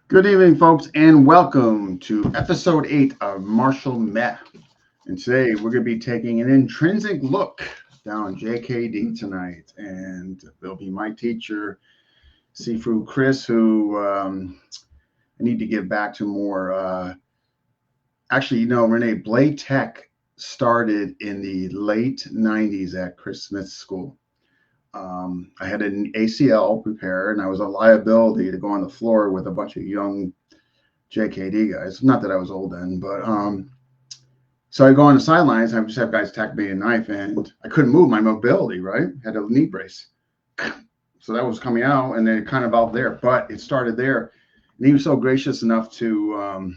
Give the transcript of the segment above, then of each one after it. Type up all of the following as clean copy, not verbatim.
Good evening, folks, and welcome to episode 8 of Martial Meh. And today we're going to be taking an intrinsic look down JKD tonight. And there'll be my teacher, Sifu Chris, who I need to give back to more. Renee, Blade Tech started in the late 90s at Chris Smith's school. I had an ACL prepared, and I was a liability to go on the floor with a bunch of young JKD guys. Not that I was old then, but so I go on the sidelines. I just have guys attack me with a knife, and I couldn't move my mobility. Right, had a knee brace, so that was coming out, and then kind of out there. But it started there, and he was so gracious enough to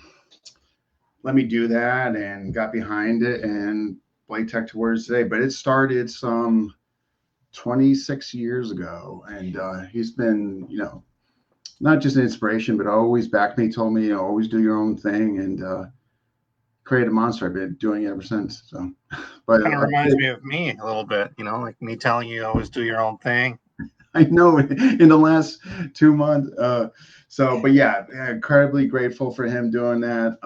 let me do that, and got behind it, and Blade Tech to where it's today. But it started some 26 years ago, and he's been, not just an inspiration, but always backed me, told me, always do your own thing, and create a monster. I've been doing it ever since. So, but kind of reminds me of me a little bit, like me telling you always do your own thing. I know in the last 2 months. But yeah, incredibly grateful for him doing that.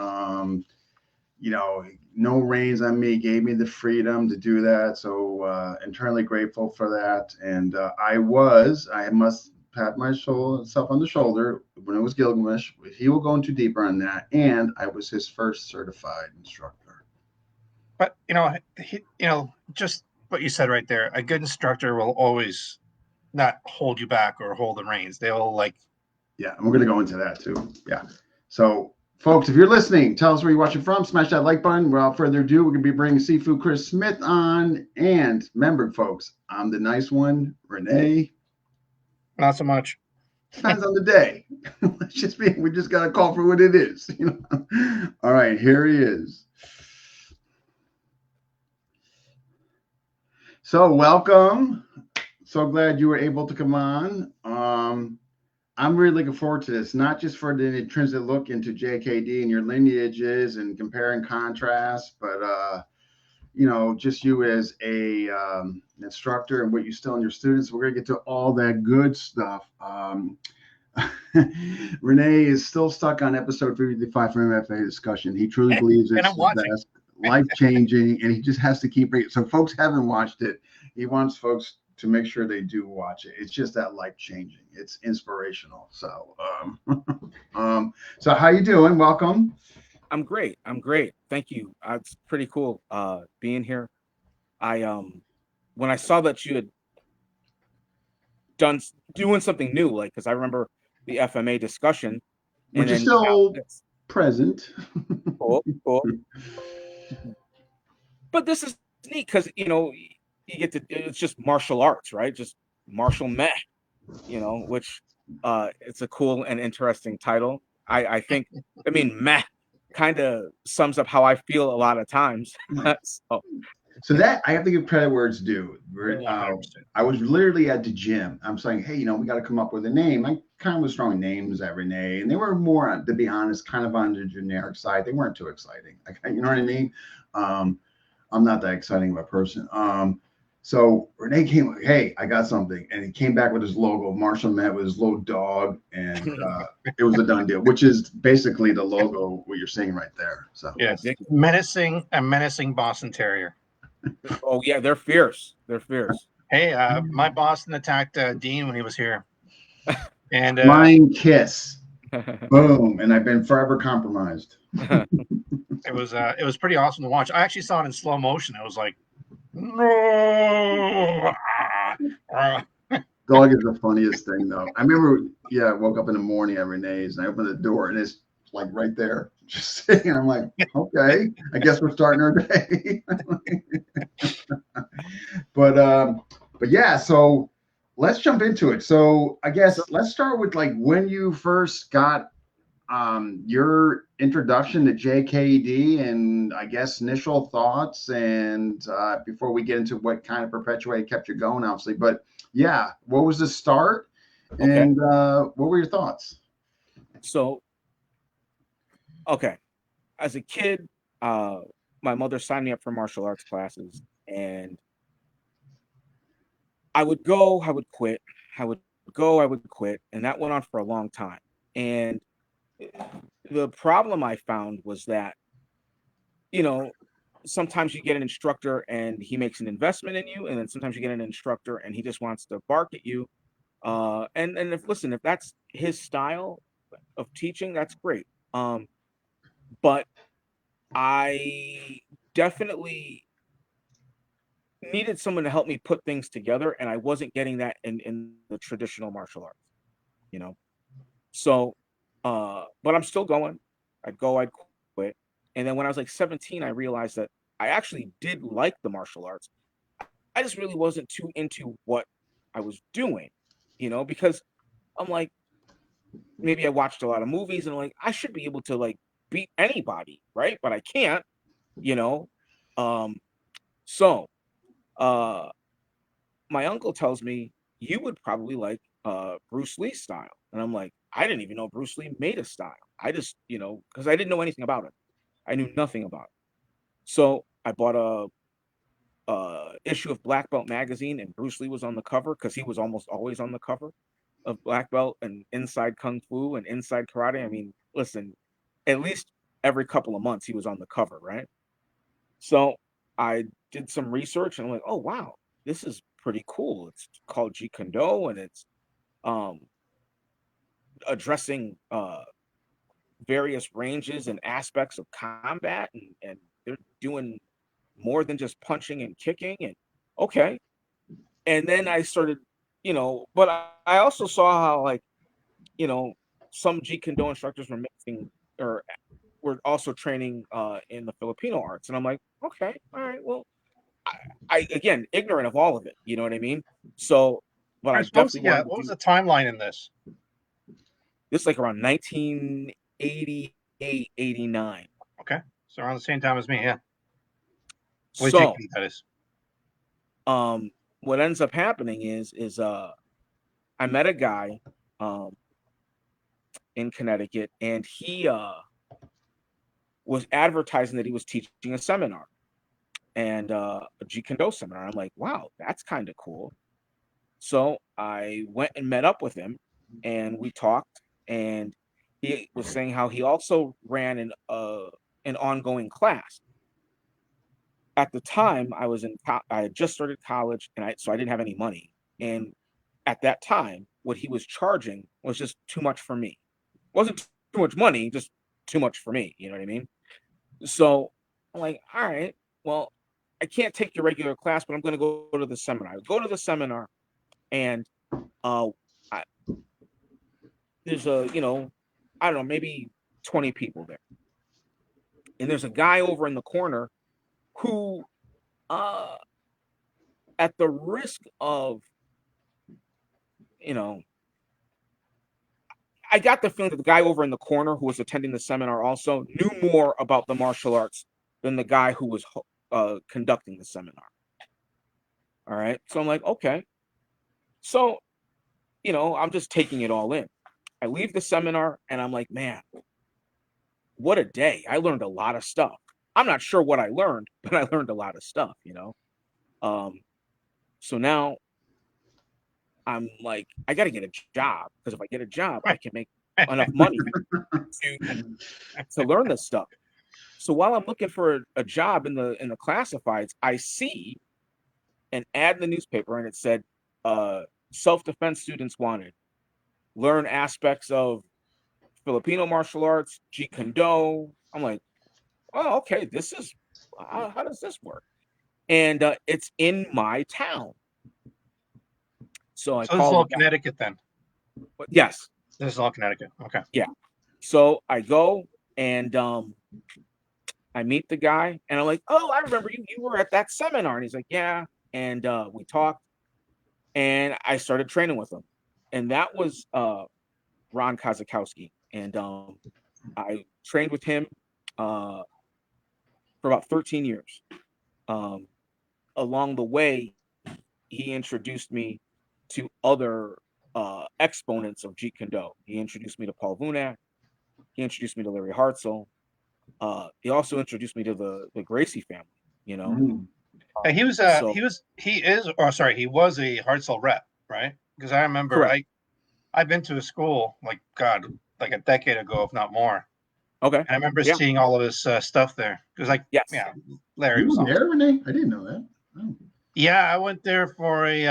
No reins on me, gave me the freedom to do that. So internally grateful for that. And I must pat myself on the shoulder when it was Gilgamesh. He will go into deeper on that. And I was his first certified instructor. But, just what you said right there, a good instructor will always not hold you back or hold the reins. They'll Yeah, and we're going to go into that too. Yeah. So, folks, if you're listening, tell us where you're watching from. Smash that like button. Without further ado, we're going to be bringing Sifu Chris Smith on. And remember, folks, I'm the nice one. Renee. Not so much. Depends on the day. We just got to call for what it is. All right, here he is. So, welcome. So glad you were able to come on. I'm really looking forward to this, not just for the intrinsic look into JKD and your lineages and compare and contrast, but just you as a instructor and what you still in your students. We're gonna get to all that good stuff. Renee is still stuck on episode 55 from MFA discussion. He truly believes it's the best, life-changing, and he just has to keep it. So folks haven't watched it. He wants folks to make sure they do watch it. It's just that life-changing. It's inspirational. So, so how you doing? Welcome. I'm great. Thank you. It's pretty cool being here. When I saw that you had doing something new, because I remember the FMA discussion, which is still present. Cool. But this is neat because you get to, it's just martial arts, right? Just martial meh, which it's a cool and interesting title. I think, meh kind of sums up how I feel a lot of times. So that I have to give credit where it's due. I was literally at the gym. I'm saying, hey, we got to come up with a name. I kind of was throwing names at Renee, and they were more, to be honest, kind of on the generic side. They weren't too exciting. You know what I mean? I'm not that exciting of a person. So Renee came like, hey, I got something. And he came back with his logo. Marshall met with his little dog, and it was a done deal, which is basically the logo what you're seeing right there. So yes, a menacing Boston Terrier. Oh yeah, they're fierce. Hey, my Boston attacked Dean when he was here. And flying kiss. Boom. And I've been forever compromised. It was pretty awesome to watch. I actually saw it in slow motion. It was like, no. Dog is the funniest thing, though. I remember, I woke up in the morning at Renee's and I opened the door and it's like right there, just sitting. I'm like, okay, I guess we're starting our day. But yeah, so let's jump into it. So I guess let's start with like when you first got your introduction to JKD and I guess initial thoughts, and before we get into what kind of perpetuated kept you going, obviously. But yeah, what was the start, and what were your thoughts? So, as a kid, my mother signed me up for martial arts classes, and I would go, I would quit, I would go, I would quit, and that went on for a long time. And the problem I found was that, you know, sometimes you get an instructor and he makes an investment in you, and then sometimes you get an instructor and he just wants to bark at you. And if listen, if that's his style of teaching, that's great. But I definitely needed someone to help me put things together, and I wasn't getting that in the traditional martial arts, you know. So, but I'm still going. I'd go, I'd quit. And then when I was like 17, I realized that I actually did like the martial arts. I just really wasn't too into what I was doing, because I'm like, maybe I watched a lot of movies and I'm like, I should be able to like beat anybody, right? But I can't, you know. Um, so uh my uncle tells me you would probably like Bruce Lee style. And I'm like, I didn't even know Bruce Lee made a style. I just, because I didn't know anything about it. I knew nothing about it. So I bought a issue of Black Belt magazine, and Bruce Lee was on the cover because he was almost always on the cover of Black Belt and Inside Kung Fu and Inside Karate. I mean, listen, at least every couple of months he was on the cover, right? So I did some research and I'm like, oh wow, this is pretty cool. It's called Jeet Kune Do, and it's um addressing various ranges and aspects of combat, and they're doing more than just punching and kicking. And okay. And then I started, but I also saw how, like, you know, some Jeet Kune Do instructors were mixing or were also training in the Filipino arts. And I'm like, okay, all right, well, I again, ignorant of all of it, you know what I mean? So, but I Chris, definitely wanted to what was do the timeline in this? this like around 1988, 89. Okay, so around the same time as me, yeah. With So, JP, that is. what ends up happening is I met a guy um in Connecticut, and he was advertising that he was teaching a seminar, and a Jeet Kune Do seminar. I'm like, wow, that's kind of cool. So I went and met up with him, and we talked. And he was saying how he also ran an ongoing class. At the time, I had just started college, and I didn't have any money. And at that time, what he was charging was just too much for me. It wasn't too much money, just too much for me. You know what I mean? So I'm like, all right, well, I can't take your regular class, but I'm going to go to the seminar. I go to the seminar, and uh, I, there's I don't know, maybe 20 people there. And there's a guy over in the corner who, uh, at the risk of, you know, I got the feeling that the guy over in the corner who was attending the seminar also knew more about the martial arts than the guy who was conducting the seminar. All right. So I'm like, okay. So, I'm just taking it all in. I leave the seminar and I'm like, man, what a day. I learned a lot of stuff. I'm not sure what I learned, but I learned a lot of stuff. Um, so now I'm like, I got to get a job, because if I get a job, I can make enough money to learn this stuff. So while I'm looking for a job in the classifieds, I see an ad in the newspaper, and it said, self-defense students wanted. Learn aspects of Filipino martial arts, Jeet Kune Do. I'm like, oh, okay, this is, how does this work? And it's in my town. So I So this is call all the guy. Connecticut then. Yes. This is all Connecticut. Okay. Yeah. So I go, and I meet the guy, and I'm like, oh, I remember you. You were at that seminar. And he's like, yeah. And we talked, and I started training with him. And that was Ron Kozakowski. And I trained with him for about 13 years. Um, Along the way, he introduced me to other exponents of Jeet Kune Do. He introduced me to Paul Vunak. He introduced me to Larry Hartzell. He also introduced me to the Gracie family. You know, Mm. Yeah, he was so he was a Hartzell rep, right? Because I remember correct. I've been to a school, like, God, like a decade ago, if not more. Okay. And I remember Yeah. seeing all of his stuff there. Because, like, Yes. yeah, Larry You was were awesome. there, Renee? I didn't know that. Oh. Yeah, I went there for a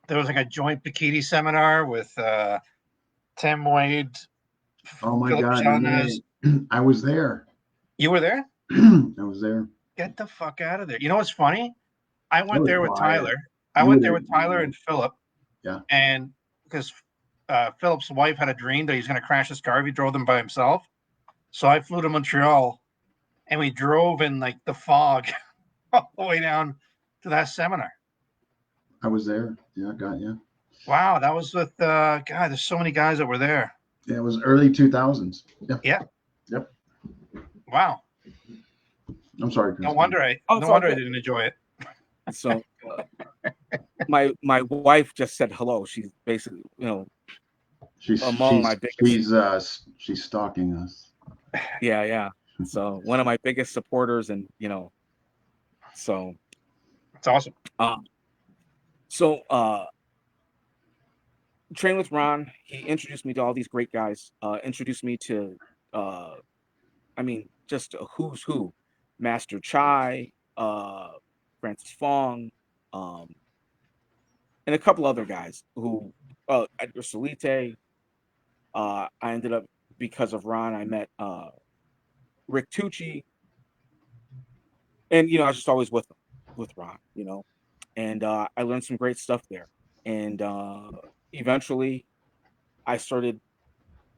there was like a joint bikini seminar with Tim Wade, Oh my Philip God, Chalmers. Renee. I was there. You were there? I was there. Get the fuck out of there. You know what's funny? I I went was there with quiet. Tyler. I You went were there there. with Tyler and Philip. Yeah. And because Philip's wife had a dream that he's going to crash his car if he drove them by himself. So I flew to Montreal and we drove in like the fog all the way down to that seminar. I was there. Yeah, got you. Wow, that was with God. There's so many guys that were there. Yeah, it was early 2000s. Yeah. Yeah. Yep. Wow. I'm sorry, Chris. No wonder I didn't enjoy it. So my wife just said hello. She's basically, She's among my biggest. she's stalking us. Yeah. So one of my biggest supporters, and so It's awesome. Train with Ron. He introduced me to all these great guys. Introduced me to, just a who's who, Master Chai, Francis Fong, and a couple other guys who, Edgar Solite. I ended up, because of Ron, I met Rick Tucci, and I was just always with Ron, and I learned some great stuff there. And eventually, I started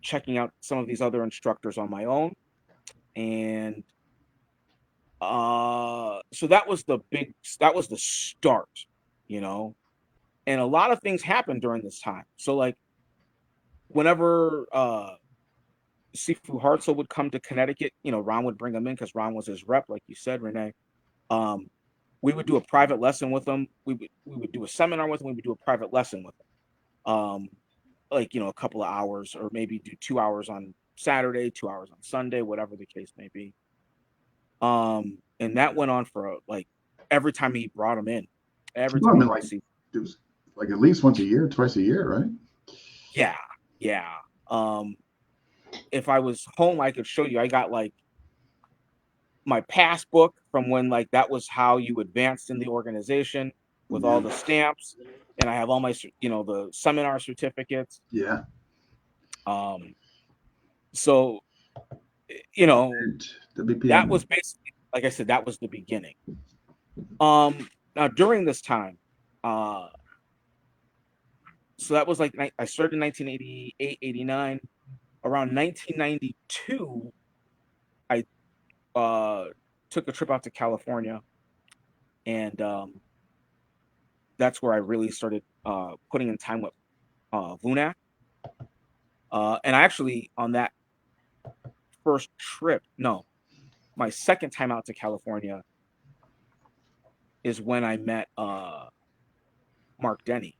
checking out some of these other instructors on my own, and so that was the start, and a lot of things happened during this time. So, like, whenever Sifu Hartzell would come to Connecticut, Ron would bring him in because Ron was his rep, like you said, Renee. We would do a private lesson with him. We would do a seminar with him. We would do a private lesson with him. Like, a couple of hours, or maybe do 2 hours on Saturday, 2 hours on Sunday, whatever the case may be. And that went on for like every time he brought him in. Every time he brought it was like at least once a year, twice a year, right? Yeah. If I was home, I could show you. I got like my passbook from when, like, that was how you advanced in the organization, with all the stamps, and I have all my the seminar certificates. Yeah. So that was basically, like I said, that was the beginning. Now during this time, so that was like, I started in 1988, 89. Around 1992, I took a trip out to California, and that's where I really started putting in time with Vunak. And I actually, on that first trip, no, my second time out to California is when I met Mark Denny,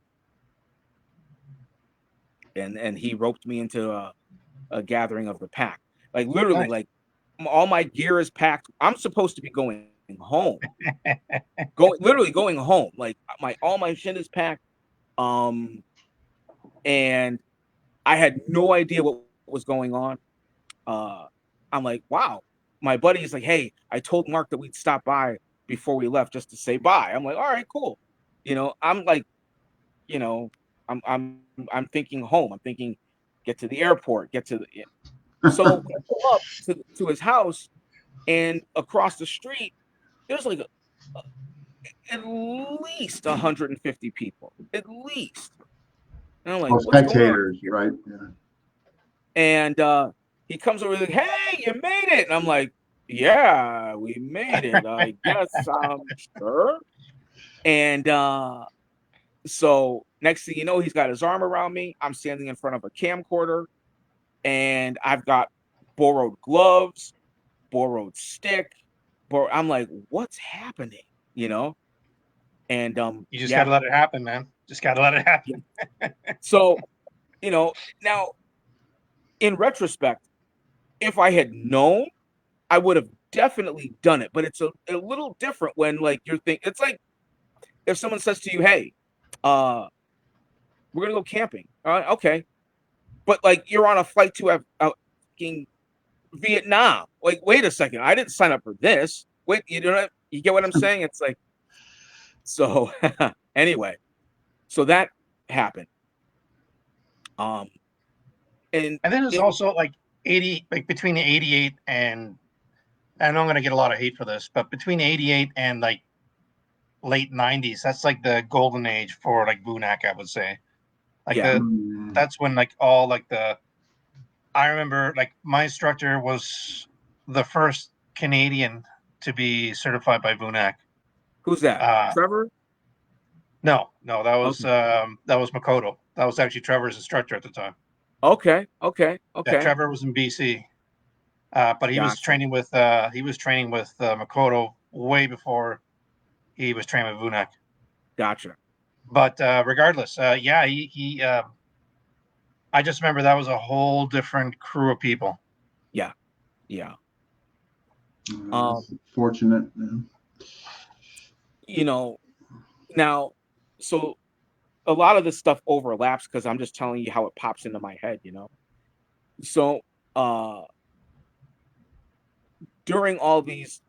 and he roped me into a gathering of the pack. Like, literally, Nice. like, all my gear is packed. I'm supposed to be going home, going home. Like, all my shit is packed. And I had no idea what was going on. I'm like, wow. My buddy's like, hey, I told Mark that we'd stop by before we left just to say bye. I'm like, all right, cool. I'm like, I'm thinking home. I'm thinking, get to the airport, get to the. So we pull up to his house, and across the street, there's like at least 150 people, at least. And I'm like, what's spectators, going on? Right? Yeah. And he comes over, like, hey, you made it. And I'm like, yeah, we made it. I guess I'm sure. And so next thing you know, he's got his arm around me. I'm standing in front of a camcorder, and I've got borrowed gloves, borrowed stick. I'm like, what's happening? And you just gotta let it happen, man. Just gotta let it happen. So, now, in retrospect, if I had known, I would have definitely done it. But it's a little different when, like, you're thinking, it's like if someone says to you, hey, we're gonna go camping. Okay. but like you're on a flight to fucking Vietnam. Like, wait a second, I didn't sign up for this. Wait, you get what I'm saying? It's like, so anyway, so that happened. And then there's it, also like 80, like between the 88 and I know I'm going to get a lot of hate for this, but between 88 and like late 90s, that's like the golden age for like Bunak, I would say. Like yeah, that's when like all like I remember like my instructor was the first Canadian to be certified by Bunak. who's that? Trevor? No, that Okay, was Makoto. That was actually Trevor's instructor at the time. okay, Yeah, okay. Trevor was in BC, but he was Gotcha, training with Makoto way before he was trained with Bunak. gotcha. But regardless, yeah, he I just remember that was a whole different crew of people. Yeah, yeah. It's fortunate. You know, now, so a lot of this stuff overlaps because I'm just telling you how it pops into my head, So, during all these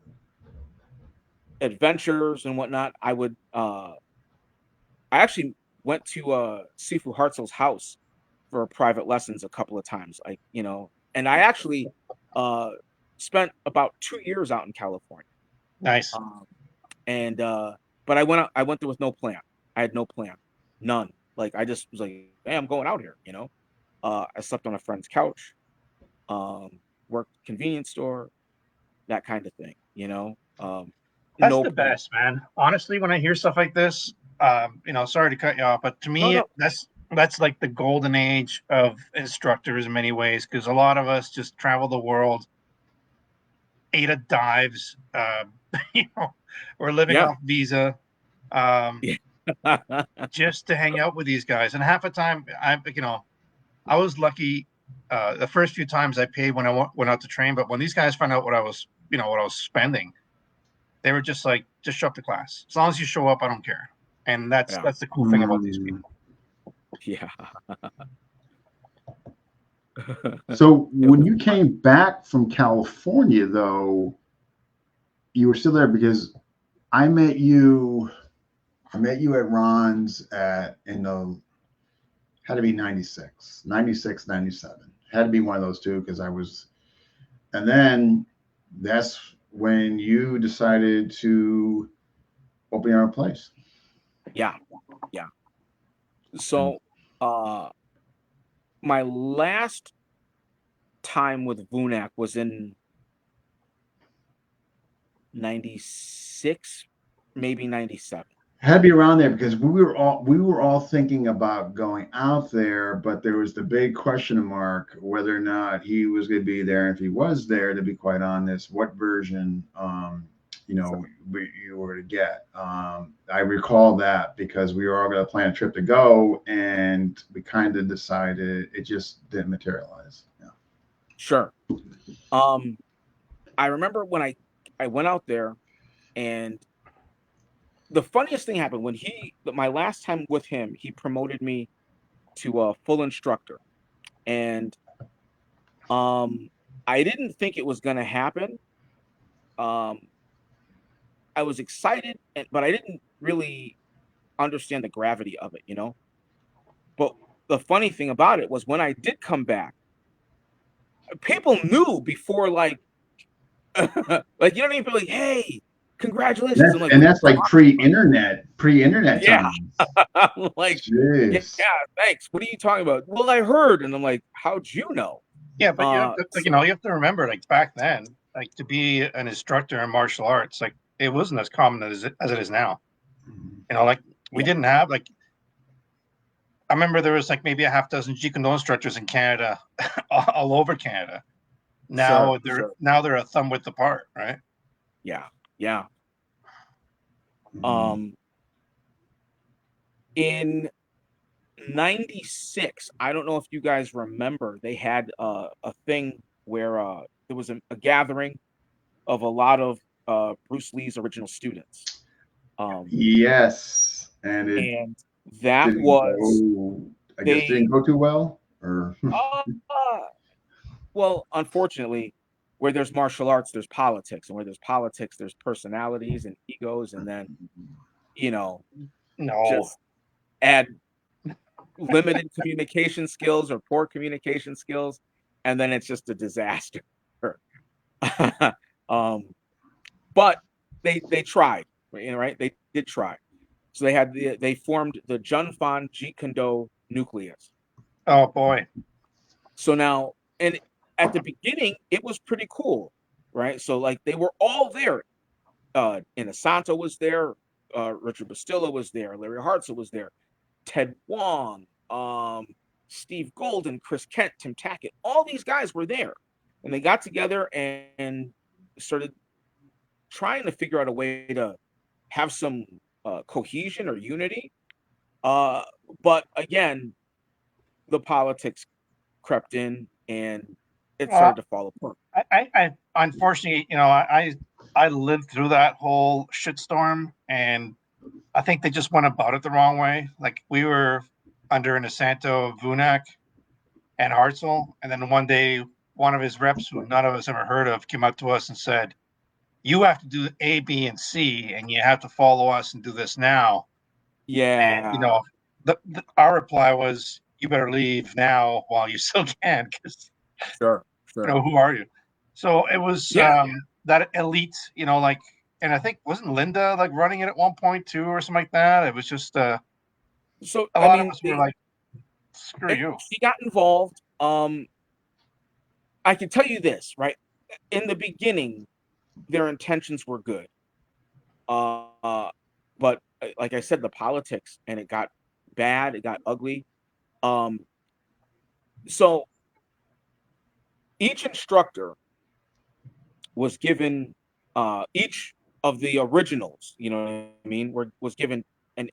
adventures and whatnot, I actually went to Sifu Hartzell's house for private lessons a couple of times, like, and I actually spent about 2 years out in California. Nice. And but I went there with no plan. I had no plan, none. Like, I just was like, hey, I'm going out here. I slept on a friend's couch, worked convenience store, that kind of thing. That's No the plan. best, man. Honestly, when I hear stuff like this, sorry to cut you off, but to No, me, no. that's like the golden age of instructors in many ways because a lot of us just travel the world, ate at dives, you know, we're living Yeah. off visa, um, Yeah. just to hang out with these guys. And half the time, I was lucky. The first few times I paid when I went out to train, but when these guys found out what I was, what I was spending, they were just like, just show up to class. As long as you show up, I don't care. And that's Yeah. the cool thing about these people. Yeah. So when you came back from California, though, you were still there because I met you. I met you at Ron's in the had to be 96, 96, 97. Had to be one of those two because I was, and then that's when you decided to open your own place. Yeah. Yeah. So, my last time with Vunak was in 96, maybe 97. Had to be around there because we were all thinking about going out there, but there was the big question mark whether or not he was going to be there. If he was there, to be quite honest, what version you were to get. I recall that because we were all going to plan a trip to go, and we kind of decided it just didn't materialize. Yeah. Sure. I remember when I went out there, and the funniest thing happened when my last time with him, he promoted me to a full instructor, and I didn't think it was going to happen. I was excited, but I didn't really understand the gravity of it. But the funny thing about it was when I did come back, people knew before, like, like, you know what I mean? People like, hey, congratulations! I'm like, And what are that's you like talking about? pre-internet Yeah. times. I'm like, yeah, Jeez. thanks. What are you talking about? Well, I heard, and I'm like, how'd you know? Yeah, but you have to, So you have to remember, like back then, like to be an instructor in martial arts, like it wasn't as common as it is now. Like we yeah, didn't have like I remember there was like maybe a half dozen Jeet Kune Do instructors in Canada, all over Canada. sure, Now they're a thumb width apart, right? yeah, yeah. Mhm. Um, in 96, I don't know if you guys remember, they had a thing where there was a gathering of a lot of Bruce Lee's original students. Yes, and it And that didn't was go. I guess they didn't go too well. Or Well, unfortunately, where there's martial arts, there's politics, and where there's politics, there's personalities and egos, and then you know, No. just add limited communication skills or poor communication skills, and then it's just a disaster. um, but they tried, right? They did try. So they formed the Junfan Jeet Kune Do nucleus. Oh boy. So now, and at the beginning, it was pretty cool, right? So like they were all there. Inosanto was there, Richard Bustillo was there, Larry Hartzell was there, Ted Wong, Steve Golden, Chris Kent, Tim Tackett, all these guys were there. And they got together and started trying to figure out a way to have some cohesion or unity. But again, the politics crept in and it Well, started to fall apart. I unfortunately, I lived through that whole shitstorm, and I think they just went about it the wrong way. Like we were under Inosanto, Vunak, and Hartzell, and then one day one of his reps, who none of us ever heard of, came up to us and said, "You have to do A, B, and C, and you have to follow us and do this now." And Yeah, our reply was, "You better leave now while you still can, because sure, sure. who are you?" So it was Yeah. that elite, like, and I think wasn't Linda like running it at one point too, or something like that. It was just So a I lot of mean, us were like, "Screw you." she got involved. I can tell you this, right? In the beginning, their intentions were good. But like I said, the politics and it got bad, it got ugly. Um, so each instructor was given each of the originals, you know what I mean, was given an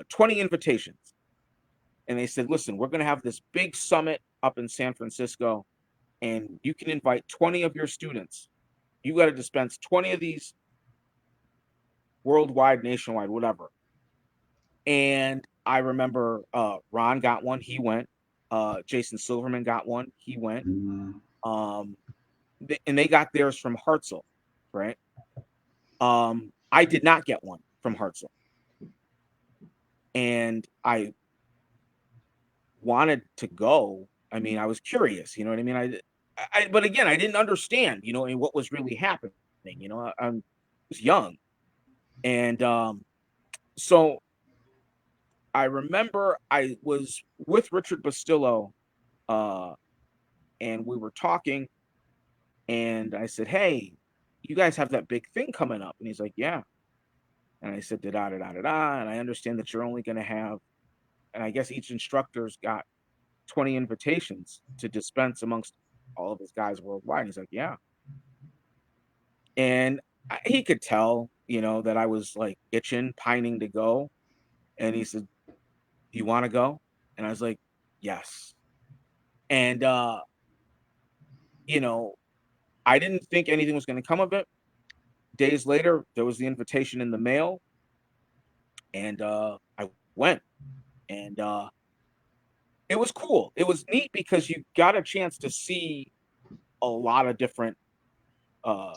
20 invitations. And they said, listen, we're gonna have this big summit up in San Francisco, and you can invite 20 of your students. You got to dispense 20 of these worldwide, nationwide, whatever. And I remember Ron got one, he went. Jason Silverman got one, he went. mm, Um, and they got theirs from Hartzell, right? I did not get one from Hartzell, and I wanted to go. I mean, I was curious, you know what I mean? But again, I didn't understand, what was really happening. I was young, and so I remember I was with Richard Bustillo, uh, and we were talking, and I said, "Hey, you guys have that big thing coming up," and he's like, "Yeah," and I said, "Da da da da da da," and I understand that you're only going to have, and I guess each instructor's got 20 invitations to dispense amongst all of his guys worldwide. And he's like, "Yeah," and he could tell, that I was like itching, pining to go, and he said, "Do you want to go?" And I was like, "Yes." And you know, I didn't think anything was going to come of it. Days later, there was the invitation in the mail, and I went, and it was cool. It was neat because you got a chance to see a lot of different uh,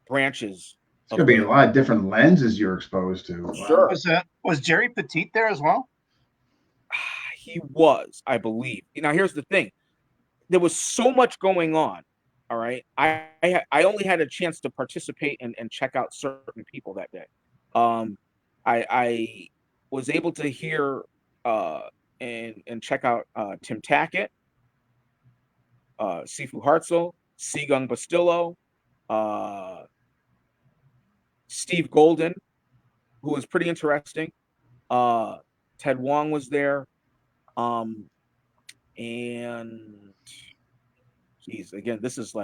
branches it's of gonna be a the. lot of different lenses you're exposed to. Wow. Sure, Was Jerry Petit there as well? he was, I believe. Here's the thing: there was so much going on. All right, I only had a chance to participate and check out certain people that day. Um, I was able to hear uh, and check out Tim Tackett, Sifu Hartzell, Segung Bastillo, uh, Steve Golden, who was pretty interesting. Uh, Ted Wong was there, um, and geez, again, this is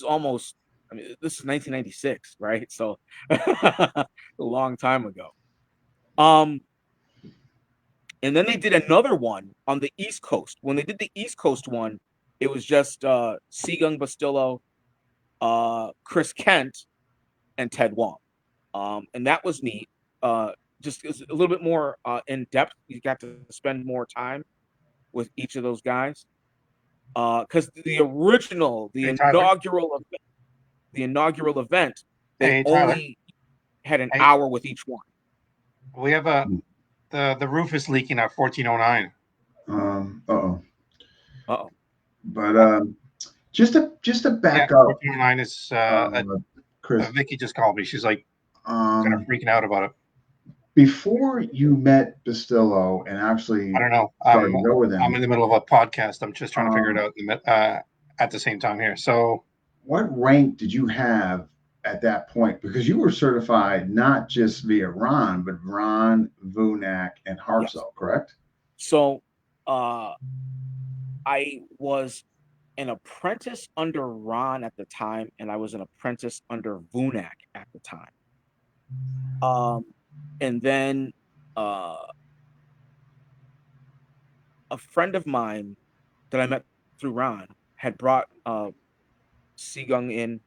almost. I mean, this is 1996, right? So a long time ago. Um, and then they did another one on the East Coast. When they did the East Coast one, it was just Segung Bastillo, Chris Kent, and Ted Wong. And that was neat. Just it was a little bit more in depth. You got to spend more time with each of those guys. Because the Hey, Tyler. inaugural event, they Hey, Tyler. only had an Hey, hour with each one. we have the roof is leaking at 1409. Uh-oh. Uh-oh. But Uh, just to Yeah, back up, 1409 is Chris, Vicky just called me. She's like kind of um, freaking out about it. before you met Bastillo and actually I don't know. started to go with I'm in him, the middle of a podcast. I'm just trying to figure it um, out at the same time here. So what rank did you have at that point? Because you were certified not just via Ron, but Ron, Vunak, and yes. Hartzell, correct? So I was an apprentice under Ron at the time, and I was an apprentice under Vunak at the time. And then a friend of mine that I met through Ron had brought Seagung in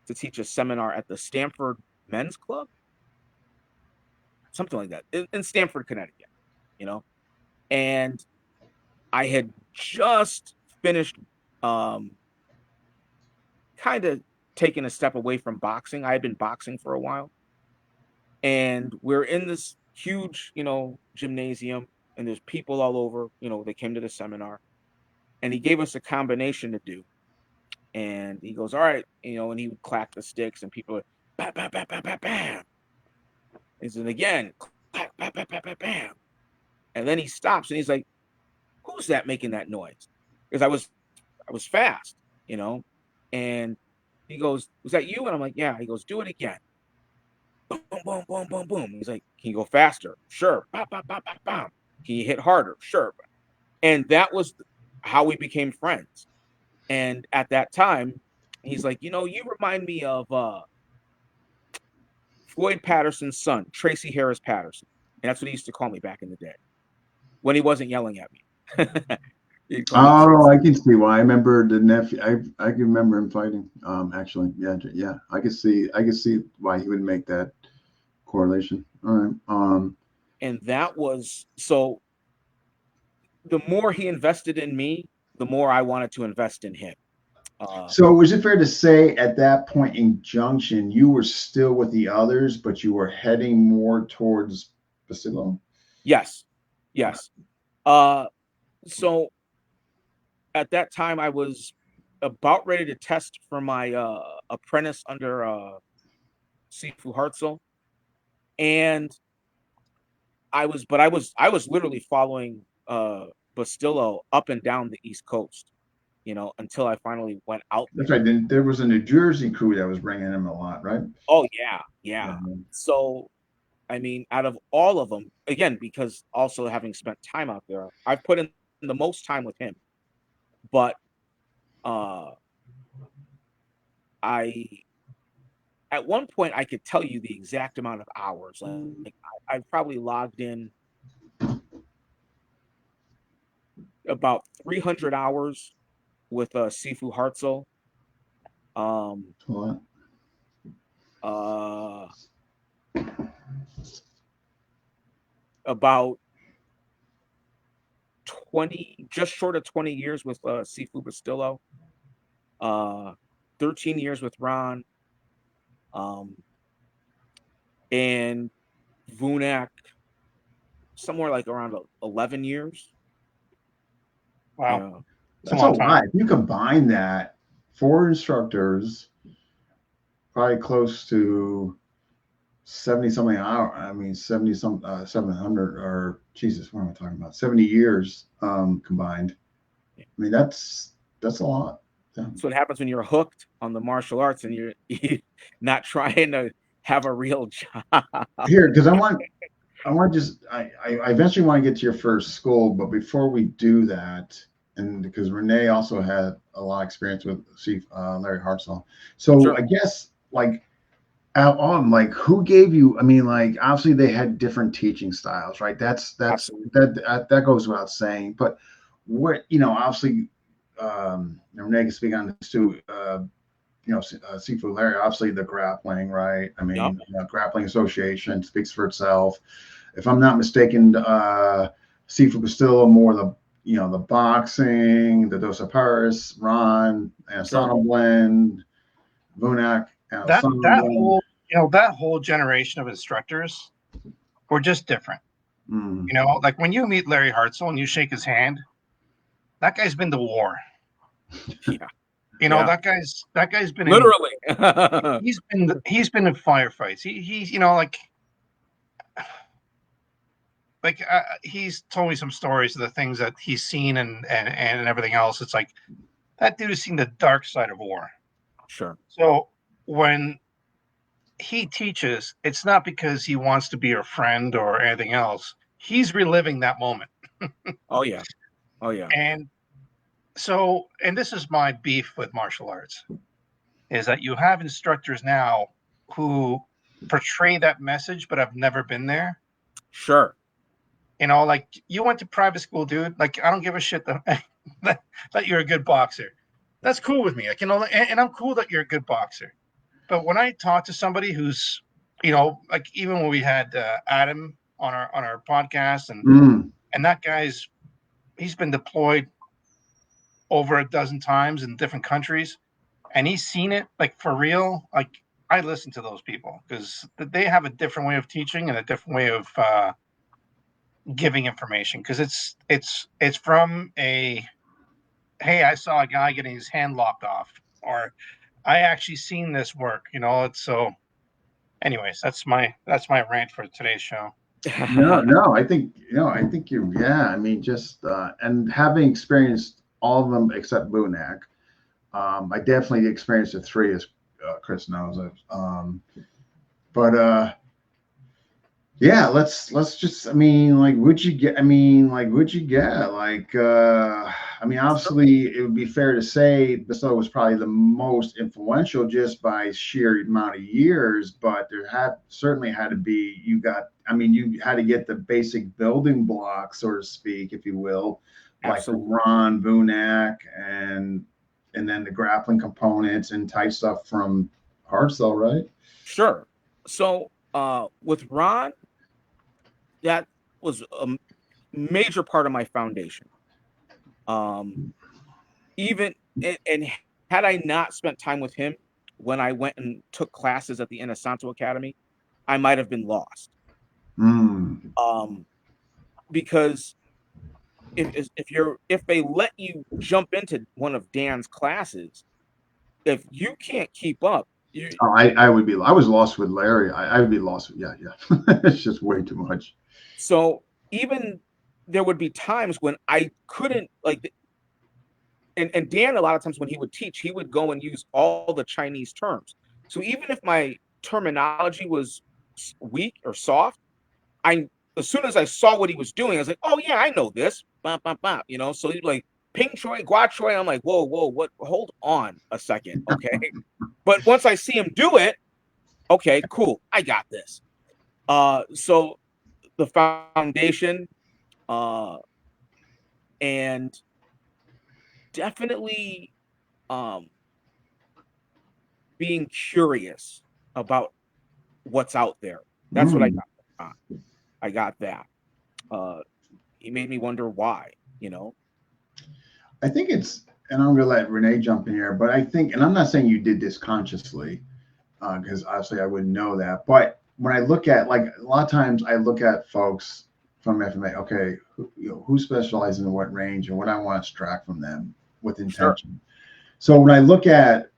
to teach a seminar at the Stanford Men's Club, something like that, in Stamford, Connecticut, you know. And I had just finished kind of taking a step away from boxing. I had been boxing for a while. And we're in this huge, gymnasium, and there's people all over, they came to the seminar. And he gave us a combination to do. And he goes, all right, and he would clack the sticks, and people would bam, bam, bam, bam, bam, bam. And then again, clack, bam, bam, bam, bam, bam. And then he stops and he's like, who's that making that noise? Because I was fast, you know. And he goes, was that you? And I'm like, yeah. He goes, do it again. Boom, boom, boom, boom, boom. He's like, can you go faster? Sure. Bam, bam, bam, bam, bam. Can you hit harder? Sure. And that was how we became friends. And at that time, he's like, you remind me of Floyd Patterson's son, Tracy Harris Patterson. And that's what he used to call me back in the day when he wasn't yelling at me. He'd call me Oh, Tracy. I can see why. I remember the nephew. I can remember him fighting. Actually, yeah. I can see why he would make that correlation. All right. And that was so the more he invested in me, the more I wanted to invest in him. So was it fair to say at that point in Junction, you were still with the others, but you were heading more towards Basilo? Yes. So at that time, I was about ready to test for my apprentice under Sifu Hartzell, and I was literally following Bastillo up and down the East Coast, until I finally went out That's there. right. Then there was a New Jersey crew that was bringing him a lot, right? Oh yeah. So I mean, out of all of them, again, because also having spent time out there, I've put in the most time with him. But I at one point I could tell you the exact amount of hours. Like I probably logged in about 300 hours with Sifu Hartzell. What? About 20, just short of 20 years with Sifu Bastillo. 13 years with Ron. And Vunak, somewhere like around 11 years. wow, it's a That's a long time. lot. If you combine that, 4 instructors, probably close to 70 something hour. I mean, 70 some 700 or Jesus, what am I talking about? 70 years combined. I mean, that's a lot. Yeah. That's what happens when you're hooked on the martial arts and you're not trying to have a real job. Here, because I eventually want to get to your first school, but before we do that, and because Renee also had a lot of experience with Larry Hartzell, so Sure. I guess like out on like who gave you? I mean, like obviously they had different teaching styles, right? Absolutely. That goes without saying. But what obviously, Renee can speak on this too. Sifu Larry, obviously the grappling, right? I Yep. mean, grappling association speaks for itself. If I'm not mistaken, Sifu Castillo more the the boxing, the Dos Paris, Ron, Sure. Asana blend, Vunak, That Asana that blend. whole that whole generation of instructors were just different. Mm. Like when you meet Larry Hartzell and you shake his hand, that guy's been to war. Yeah. Yeah. that guy's been in Literally. he's been in firefights. He's like he's told me some stories of the things that he's seen and everything else. It's like that dude has seen the dark side of war. Sure. So when he teaches, it's not because he wants to be your friend or anything else. He's reliving that moment. Oh yeah. Oh yeah. And and this is my beef with martial arts, is that you have instructors now who portray that message but have never been there. Sure. Like you went to private school, dude. Like I don't give a shit that you're a good boxer. That's cool with me. Like and I'm cool that you're a good boxer. But when I talk to somebody who's, like even when we had Adam on our podcast, Mm. and that he's been deployed over a dozen times in different countries, and he's seen it like for real. Like I listen to those people because they have a different way of teaching and a different way of giving information. Because it's from a, hey, I saw a guy getting his hand lopped off, or I actually seen this work. It's so. Anyways, that's my rant for today's show. No, I think you're, yeah. I mean, just and having experienced all of them except Bunak, I definitely experienced the three, as Chris knows. But yeah, let's just. I mean, like, would you get? I mean, like, would you get? Like, I mean, obviously, it would be fair to say Basilio was probably the most influential just by sheer amount of years. But there certainly had to be. I mean, you had to get the basic building blocks, so to speak, if you will, like from Absolutely. Ron Vunak and then the grappling components and type stuff from Hartzell, right? Sure. So with Ron, that was a major part of my foundation. Even and had I not spent time with him when I went and took classes at the Inosanto Academy, I might have been lost. Mm. Because if they let you jump into one of Dan's classes, if you can't keep up, Oh, I would be. I was lost with Larry. I would be lost. Yeah, yeah. It's just way too much. so even there would be times when I couldn't like, and Dan, a lot of times when he would teach, he would go and use all the Chinese terms. So even if my terminology was weak or soft, I as soon as I saw what he was doing, I was like, oh yeah, I know this. Bah, bah, bah, so he'd like ping choi, gua choi. I'm like, whoa, what? Hold on a second, okay. But once I see him do it, okay, cool, I got this. So the foundation, and definitely um being curious about what's out there. That's what I Mm. got. I got that. He made me wonder why, I think it's, and I'm gonna let Renee jump in here, but I think, and I'm not saying you did this consciously, because obviously I wouldn't know that. But when I look at, like, a lot of times I look at folks from FMA, okay, who specializes in what range and what I want to extract from them with Sure. intention. So when I look at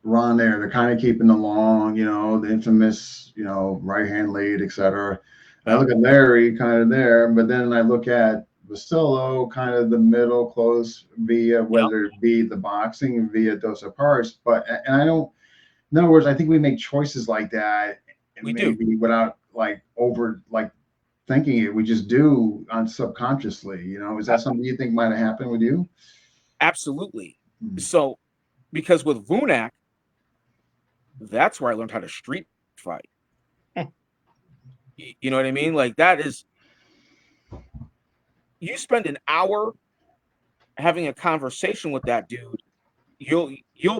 Ron there, they're kind of keeping along, the infamous, right hand lead, etc. And I Yeah. look at Larry kind of there, but then I look at Vasillo, kind of the middle, close via Yep. whether it be the boxing via Dos Parts. And I don't, in other words, I think we make choices like that, and We do. maybe without like over like thinking it, we just do on subconsciously. Is that something you think might have happened with you? Absolutely. Hmm. So, because with Vunak, that's where I learned how to street fight. You know what I mean? Like that is, you spend an hour having a conversation with that dude, you'll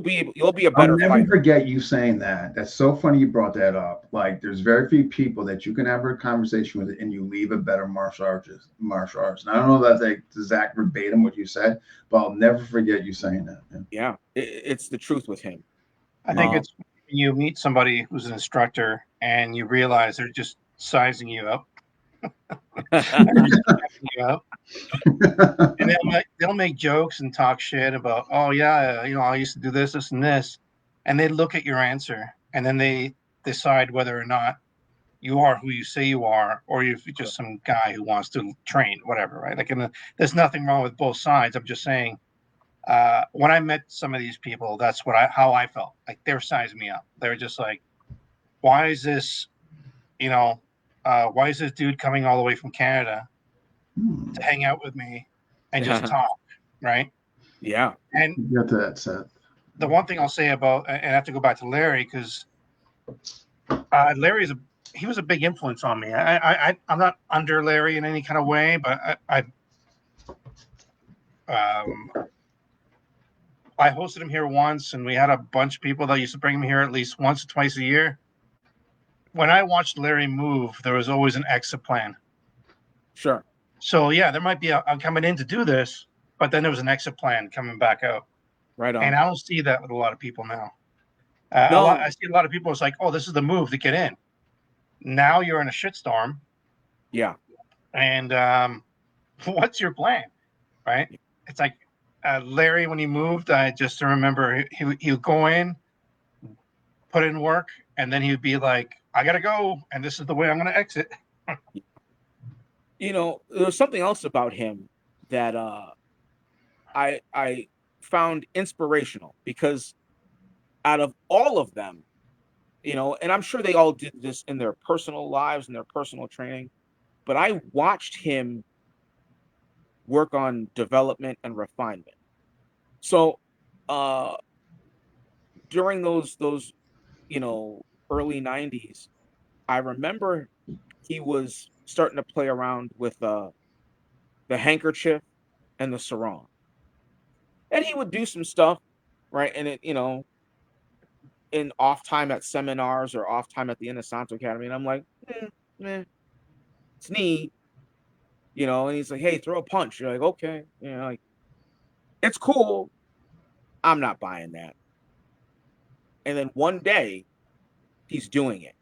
be a I'll better never fighter. forget you saying that. That's so funny you brought that up. Like, there's very few people that you can have a conversation with and you leave a better martial artist. Martial arts. And I don't know if that's like exact verbatim what you said, but I'll never forget you saying that. Yeah, it's the truth with him. I think it's when you meet somebody who's an instructor and you realize they're just sizing you up. They're just sizing you up. And they'll make jokes and talk shit about, oh yeah, I used to do this, this, and this, and they look at your answer and then they decide whether or not you are who you say you are, or if you're just some guy who wants to train, whatever, right? Like, there's nothing wrong with both sides. I'm just saying, when I met some of these people, that's how I felt. Like, they were sizing me up. They were just like, why is this, why is this dude coming all the way from Canada to hang out with me and just talk, right? Yeah. And Get to that set. the one thing I'll say about, and I have to go back to Larry, because Larry he was a big influence on me. I'm not under Larry in any kind of way, but I hosted him here once, and we had a bunch of people that used to bring him here at least once or twice a year. When I watched Larry move, there was always an exit plan. Sure. So yeah, there might be I'm coming in to do this, but then there was an exit plan coming back out. Right on. And I don't see that with a lot of people now. No. I see a lot of people. It's like, oh, this is the move to get in. Now you're in a shitstorm. Yeah. And what's your plan, right? It's like Larry, when he moved, I just remember he would go in, put in work, and then he would be like, I gotta go, and this is the way I'm gonna exit. There's something else about him that I found inspirational, because out of all of them, and I'm sure they all did this in their personal lives and their personal training, but I watched him work on development and refinement. So during those early 90s, I remember he was starting to play around with the handkerchief and the sarong. And he would do some stuff, right? And it, in off time at seminars or off time at the Inosanto Academy. And I'm like, it's neat. And he's like, hey, throw a punch. You're like, okay. Like, it's cool. I'm not buying that. And then one day, he's doing it.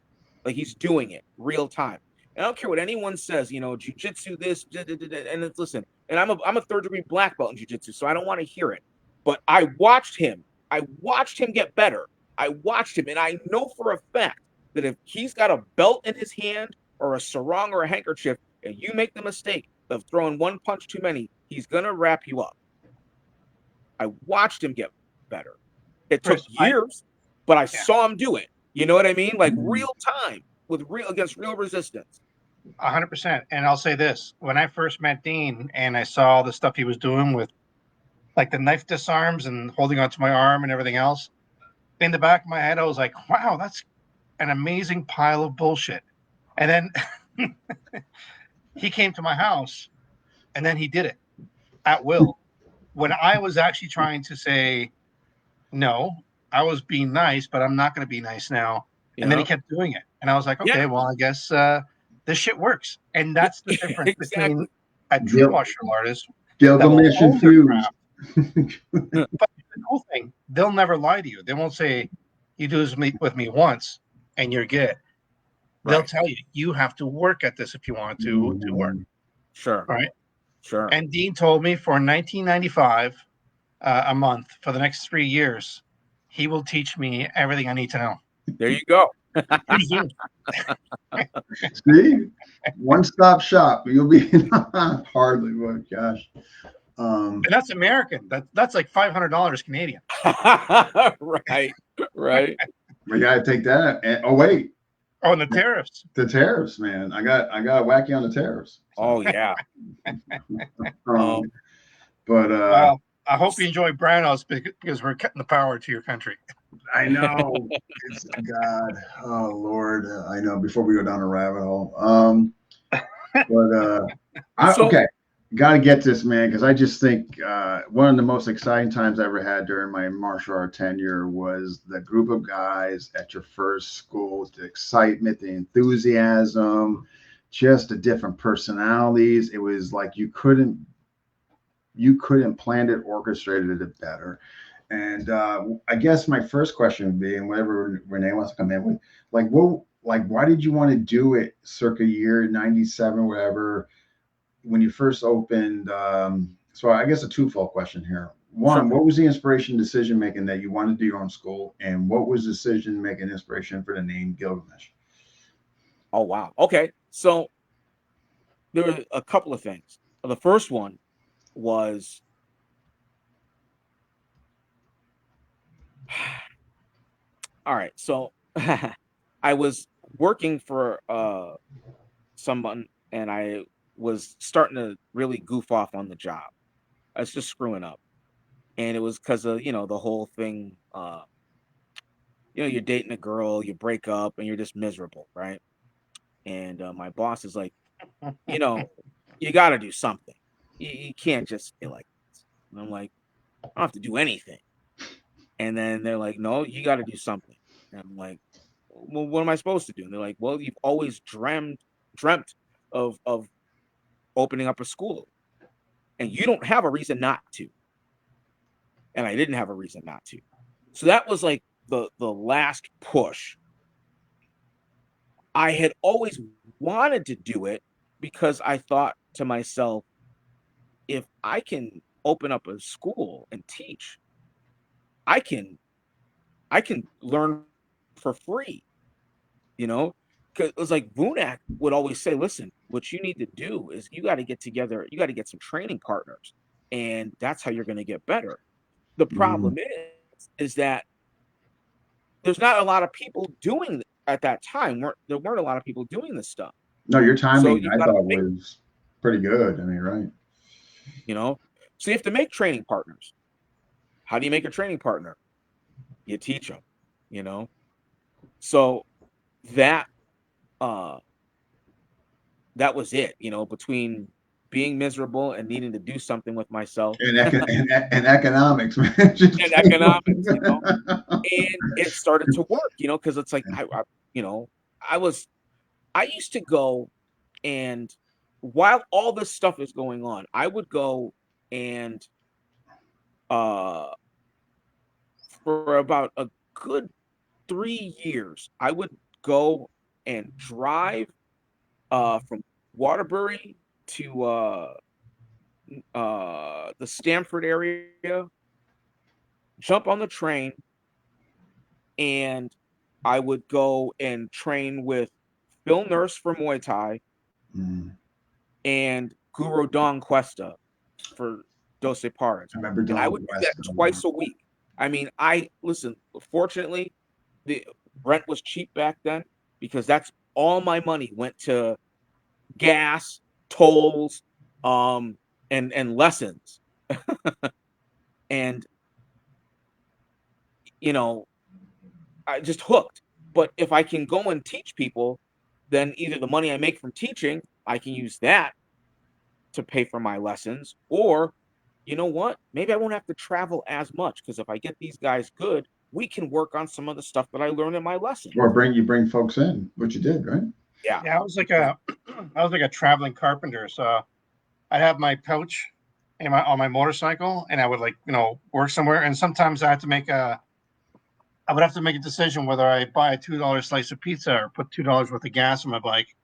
Like, he's doing it real time. And I don't care what anyone says, jujitsu this, and it's, listen, and I'm a third-degree black belt in jujitsu, so I don't want to hear it. But I watched him get better. I watched him, and I know for a fact that if he's got a belt in his hand or a sarong or a handkerchief, and you make the mistake of throwing one punch too many, he's going to wrap you up. I watched him get better. It took years, but I saw him do it. You know what I mean? Like, real time against real resistance. 100%. And I'll say this: when I first met Dean and I saw the stuff he was doing with, like, the knife disarms and holding onto my arm and everything else, in the back of my head, I was like, wow, that's an amazing pile of bullshit. And then he came to my house and then he did it at will. When I was actually trying to say, no, I was being nice, but I'm not going to be nice now. And then he kept doing it. And I was like, okay, well, I guess this shit works. And that's the difference between a true martial artist. Gilgamesh and Fuse. But the cool thing, they'll never lie to you. They won't say, you do this with me once and you're good. They'll tell you, you have to work at this if you want to work. Sure. Right? Sure. And Dean told me for $19.95 a month for the next 3 years, he will teach me everything I need to know. There you go. See, one-stop shop. You'll be hardly. Oh, gosh. And that's American. That's like $500 Canadian. Right. We gotta take that. And wait. Oh, and the tariffs. The tariffs, man. I got wacky on the tariffs. So. Oh yeah. But well, I hope you enjoy Branos because we're cutting the power to your country. I know. It's God. Oh Lord. I know. Before we go down a rabbit hole. Okay. got to get this, man, because I just think one of the most exciting times I ever had during my martial art tenure was the group of guys at your first school, the excitement, the enthusiasm, just the different personalities. It was like you couldn't plan it, orchestrated it better. And I guess my first question would be, and whatever Renee wants to come in with, why did you want to do it circa year 97, whatever, when you first opened? So I guess a twofold question here. Sure. One, what was the inspiration decision making that you wanted to do your own school? And what was the decision making inspiration for the name Gilgamesh? Oh, wow. Okay. So there were a couple of things. The first one was all right. So I was working for someone, and I was starting to really goof off on the job. I was just screwing up. And it was because of, the whole thing. You're dating a girl, you break up, and you're just miserable, right? And my boss is like, you know, you got to do something. You can't just stay like this. And I'm like, I don't have to do anything. And then they're like, no, you got to do something. And I'm like, well, what am I supposed to do? And they're like, well, you've always dreamt of opening up a school, and you don't have a reason not to. And I didn't have a reason not to. So that was like the last push. I had always wanted to do it because I thought to myself, if I can open up a school and teach, I can learn for free, you know? Because it was like Vunak would always say, listen, what you need to do is you got to get together, you got to get some training partners, and that's how you're going to get better. The Mm. problem is that there's not a lot of people doing at that time. There weren't a lot of people doing this stuff. No, your So timing you I got to thought make, was pretty good. I mean, right? you know, so you have to make training partners. How do you make a training partner? You teach them, you know. So that uh that was it, between being miserable and needing to do something with myself And economics, man. and economics, and it started to work, because it's like you know, I was I used to go, and while all this stuff is going on, I would go and uh for about a good 3 years, I would go and drive from Waterbury to the Stamford area, jump on the train, and I would go and train with Phil Nurse for Muay Thai Mm. and Guru Don Cuesta for Doce Paras. I remember And I Don would do that West. twice a week. I mean, listen, fortunately, the rent was cheap back then because that's all my money went to gas, tolls, and lessons. And, you know, I just hooked. But if I can go and teach people, then either the money I make from teaching, I can use that to pay for my lessons, or you know what? Maybe I won't have to travel as much because if I get these guys good, we can work on some of the stuff that I learned in my lessons. Or bring folks in, which you did, right? Yeah. Yeah, I was like a I was like a traveling carpenter. So I'd have my couch on my motorcycle, and I would work somewhere. And sometimes I would have to make a decision whether I buy a $2 slice of pizza or put $2 worth of gas on my bike.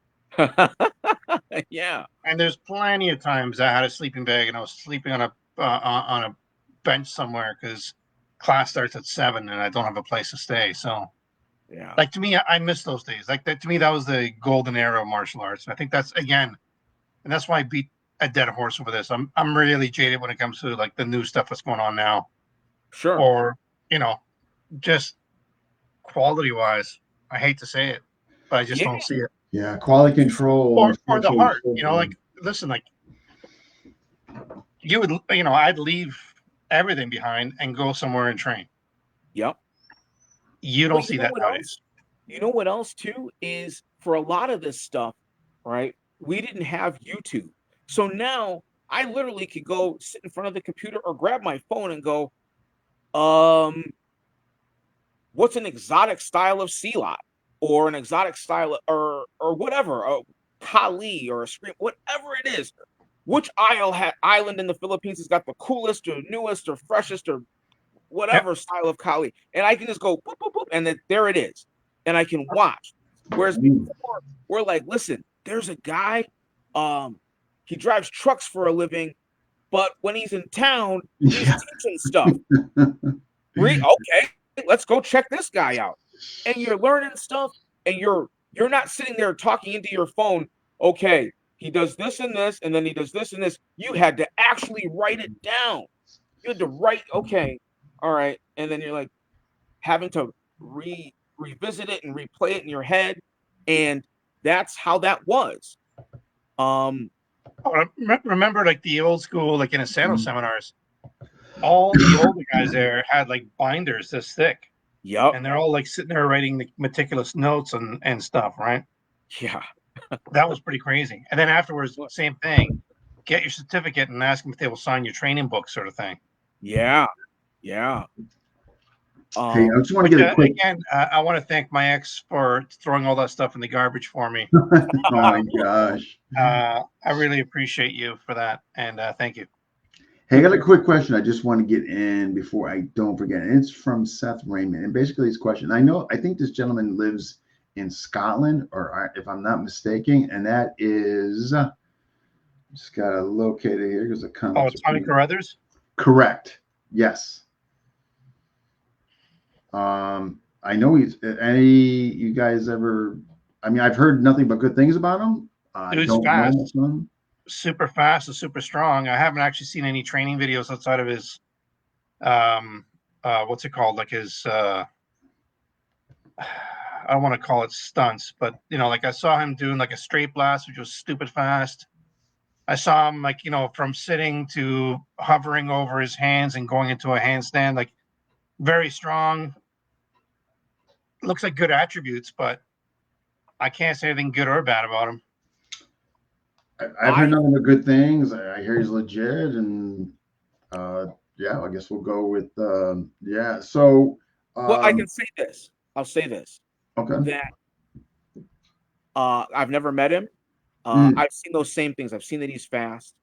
Yeah. And there's plenty of times I had a sleeping bag and I was sleeping on a bench somewhere because class starts at 7 and I don't have a place to stay. So, Yeah. like, to me, I miss those days. Like that to me, that was the golden era of martial arts. And I think that's again, and that's why I beat a dead horse over this. I'm really jaded when it comes to like the new stuff that's going on now, Sure. or you know, just quality wise. I hate to say it, but I just Yeah. don't see it. Yeah, quality control, Or the unfortunately, is heart. still Like listen, like you would, I'd leave everything behind and go somewhere and train. Yep. You don't But you see know that what else? nowadays. You know what else too is for a lot of this stuff, right? We didn't have YouTube. So now I literally could go sit in front of the computer or grab my phone and go, what's an exotic style of Silat or an exotic style or whatever, a Kali or a scream, whatever it is. Which island in the Philippines has got the coolest or newest or freshest or Yep. whatever style of Kali? And I can just go boop, boop, boop, and then there it is. And I can watch. Whereas before, we're like, listen, there's a guy, he drives trucks for a living, but when he's in town, he's Yeah. teaching stuff. Okay, let's go check this guy out. And you're learning stuff, and you're not sitting there talking into your phone. Okay, he does this and this, and then he does this and this. You had to actually write it down. You had to write, okay, all right, and then you're like having to revisit it and replay it in your head, and that's how that was. Remember, like the old school, like in Asano seminars, all the older guys there had like binders this thick. Yep. And they're all like sitting there writing the meticulous notes and stuff, right? Yeah. That was pretty crazy. And then afterwards, same thing. Get your certificate and ask them if they will sign your training book, sort of thing. Yeah. Yeah. Hey, I just want to get a quick. Again, I want to thank my ex for throwing all that stuff in the garbage for me. Oh my gosh. I really appreciate you for that, and thank you. Hey, I got a quick question. I just want to get in before I don't forget. And it's from Seth Raymond. And basically, his question, I think this gentleman lives in Scotland, or if I'm not mistaken, and that is, just got to locate it here because the comments. Oh, Tommy Carruthers? Correct. Yes. I know he's you guys ever, I mean, I've heard nothing but good things about him. Dude's fast. Super fast and super strong. I haven't actually seen any training videos outside of his what's it called, like his I don't want to call it stunts, but like I saw him doing like a straight blast, which was stupid fast. I saw him like from sitting to hovering over his hands and going into a handstand, like very strong. Looks like good attributes, but I can't say anything good or bad about him. I've heard nothing but good things. I hear he's legit, and yeah, I guess we'll go with yeah. So, well, I can say this. I'll say this. Okay. That I've never met him. I've seen those same things. I've seen that he's fast.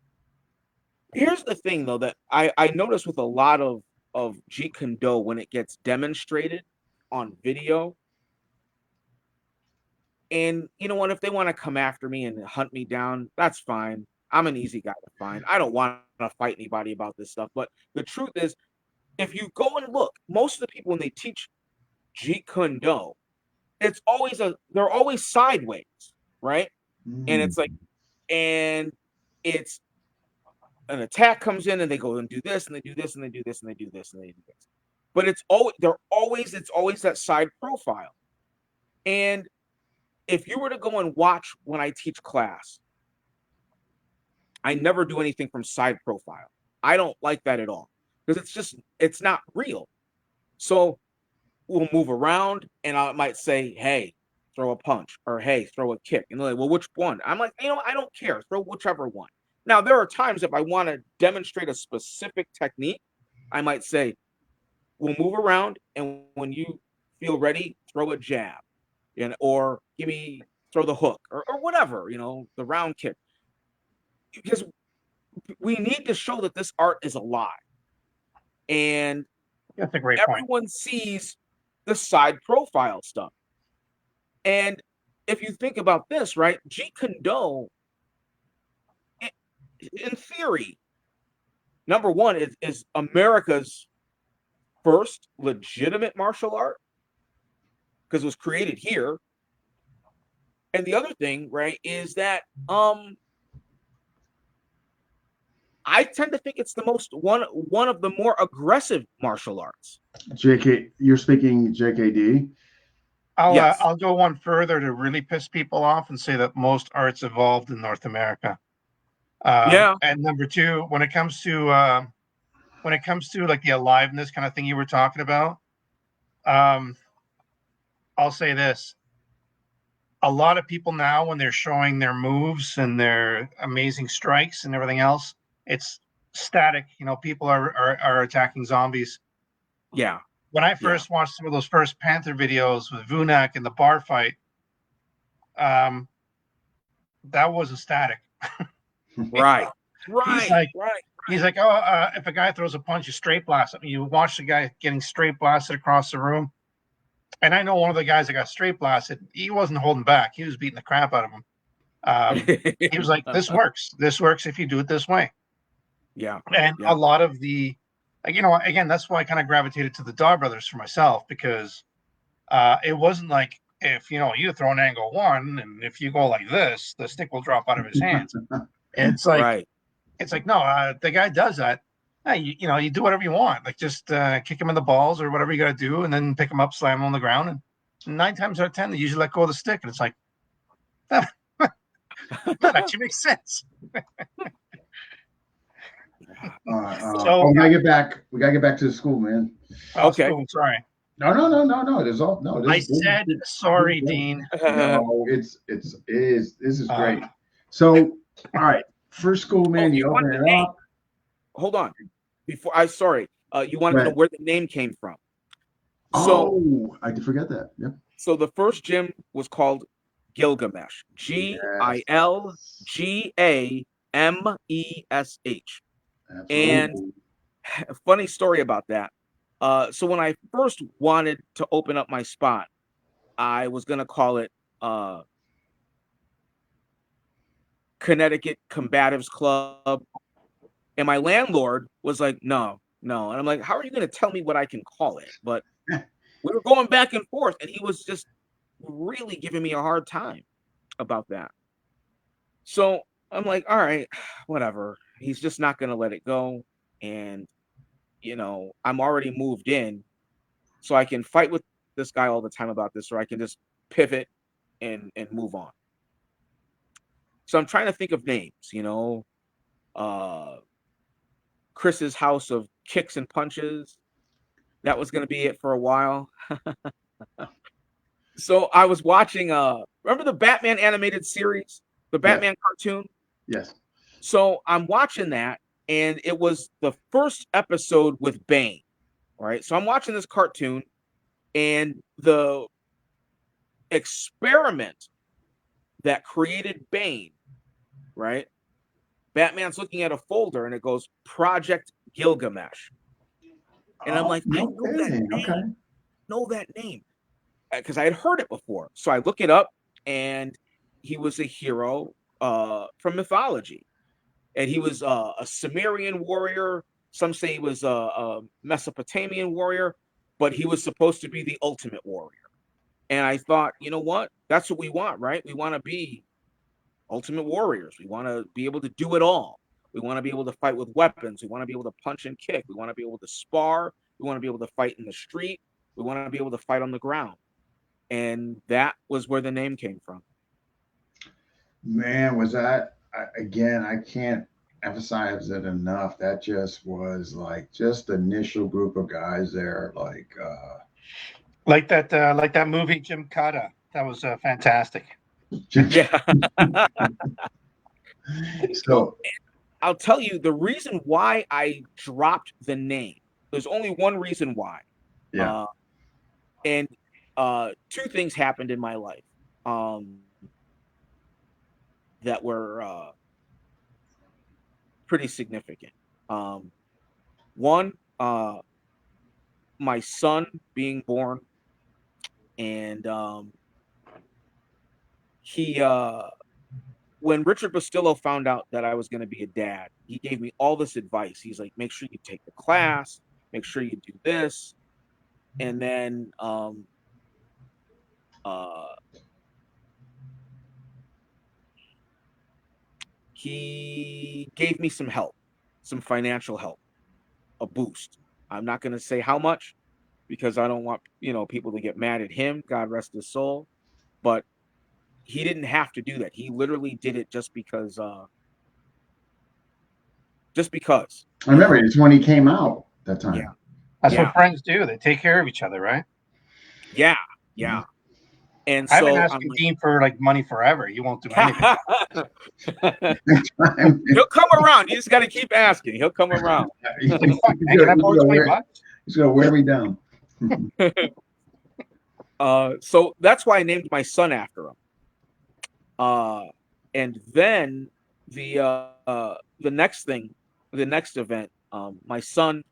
Here's the thing, though, that I notice with a lot of Jeet Kune Do when it gets demonstrated on video. And you know what? If they want to come after me and hunt me down, that's fine. I'm an easy guy to find. I don't want to fight anybody about this stuff. But the truth is, if you go and look, most of the people when they teach Jeet Kune Do, they're always sideways, right? And it's like, and it's an attack comes in and they go and do this and they do this and they do this and they do this and they do this. But it's always that side profile. And if you were to go and watch when I teach class, I never do anything from side profile. I don't like that at all because it's not real. So we'll move around and I might say, hey, throw a punch or hey, throw a kick. And they're like, well, which one? I'm like, I don't care. Throw whichever one. Now, there are times if I want to demonstrate a specific technique, I might say, we'll move around and when you feel ready, throw a jab. Or throw the hook or whatever, the round kick. Because we need to show that this art is alive. And that's a great point. Everyone sees the side profile stuff. And if you think about this, right, Jeet Kune Do, in theory, number one is America's first legitimate martial art because it was created here. And the other thing, right, is that I tend to think it's the most one of the more aggressive martial arts. JK, you're speaking JKD? Yes. I'll go one further to really piss people off and say that most arts evolved in North America. Yeah. And number two, when it comes to like the aliveness kind of thing you were talking about, I'll say this. A lot of people now, when they're showing their moves and their amazing strikes and everything else, it's static. You know, people are attacking zombies. Yeah. When I first watched some of those first Panther videos with Vunak and the bar fight, that wasn't static. Right. He's Right. like, Right. he's like, oh, if a guy throws a punch, you straight blast him. You watch the guy getting straight blasted across the room. And I know one of the guys that got straight blasted, he wasn't holding back. He was beating the crap out of him. He was like, this works. This works if you do it this way. Yeah. And Yeah. a lot of the, you know, again, that's why I kind of gravitated to the Daw Brothers for myself, because it wasn't like, if, you know, you throw an angle one, and if you go like this, the stick will drop out of his hands. It's like, Right. it's like, no, the guy does that. You know, you do whatever you want. Like, just kick him in the balls or whatever you got to do, and then pick him up, slam him on the ground. And 9 times out of 10, they usually let go of the stick. And it's like, that, that actually makes sense. We gotta get back. We gotta get back to the school, man. Okay. School, sorry. No. There's all no. I said sorry, Dean. No, this is great. So, all right, first school, man. You open it up. Hold on. Before you wanted to know where the name came from. So I did forget that. Yep. So the first gym was called Gilgamesh. GILGAMESH. And a funny story about that. So when I first wanted to open up my spot, I was gonna call it Connecticut Combatives Club. And my landlord was like, no. And I'm like, how are you going to tell me what I can call it? But we were going back and forth, and he was just really giving me a hard time about that. So I'm like, all right, whatever. He's just not going to let it go. And, you know, I'm already moved in, so I can fight with this guy all the time about this, or I can just pivot and move on. So I'm trying to think of names, you know, Chris's House of Kicks and Punches. That was going to be it for a while. So I was watching, remember the Batman animated series, the Batman cartoon? Yes. So I'm watching that, and it was the first episode with Bane, right? So I'm watching this cartoon, and the experiment that created Bane, right? Batman's looking at a folder, and it goes Project Gilgamesh. And I'm like, I know that name. Okay. Know that name. Because I had heard it before. So I look it up, and he was a hero from mythology. And he was a Sumerian warrior. Some say he was a Mesopotamian warrior, but he was supposed to be the ultimate warrior. And I thought, you know what? That's what we want, right? We want to be ultimate warriors. We want to be able to do it all. We want to be able to fight with weapons. We want to be able to punch and kick. We want to be able to spar. We want to be able to fight in the street. We want to be able to fight on the ground. And that was where the name came from. Man, was that, again, I can't emphasize it enough. That just was like just the initial group of guys there, like that movie Jim Cotta. That was fantastic. Yeah. So I'll tell you the reason why I dropped the name. There's only one reason why. Yeah. And two things happened in my life that were pretty significant. One, my son being born, and he when Richard Bustillo found out that I was going to be a dad, he gave me all this advice. He's like, make sure you take the class, make sure you do this. And then he gave me some help, some financial help, a boost. I'm not going to say how much because I don't want, people to get mad at him. God rest his soul. But he didn't have to do that. He literally did it just because. I remember it's when he came out that time. Yeah. That's what friends do. They take care of each other, right? Yeah. Mm-hmm. And I've been so I'm asking Dean for like money forever. He won't do anything. like, he'll come around. You just got to keep asking. He'll come around. He's like, fuck, man, can I borrow $20? He's gonna wear me down. So that's why I named my son after him. And then the next thing, the next event, my son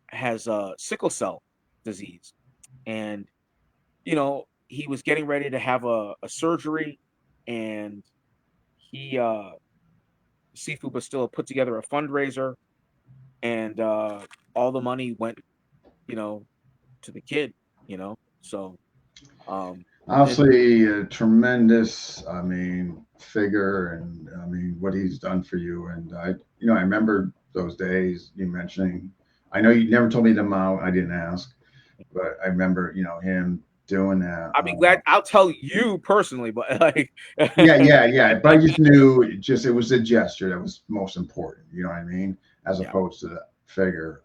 has sickle cell disease, and he was getting ready to have a surgery, and he Sifu Bastilla put together a fundraiser, and all the money went to the kid, so Obviously a tremendous, figure, and what he's done for you. And I remember those days you mentioning. I know you never told me the amount. I didn't ask, but I remember him doing that. I'll be glad. I'll tell you personally, but like, yeah. But I just knew it was the gesture that was most important. You know what I mean? As Yeah. opposed to the figure.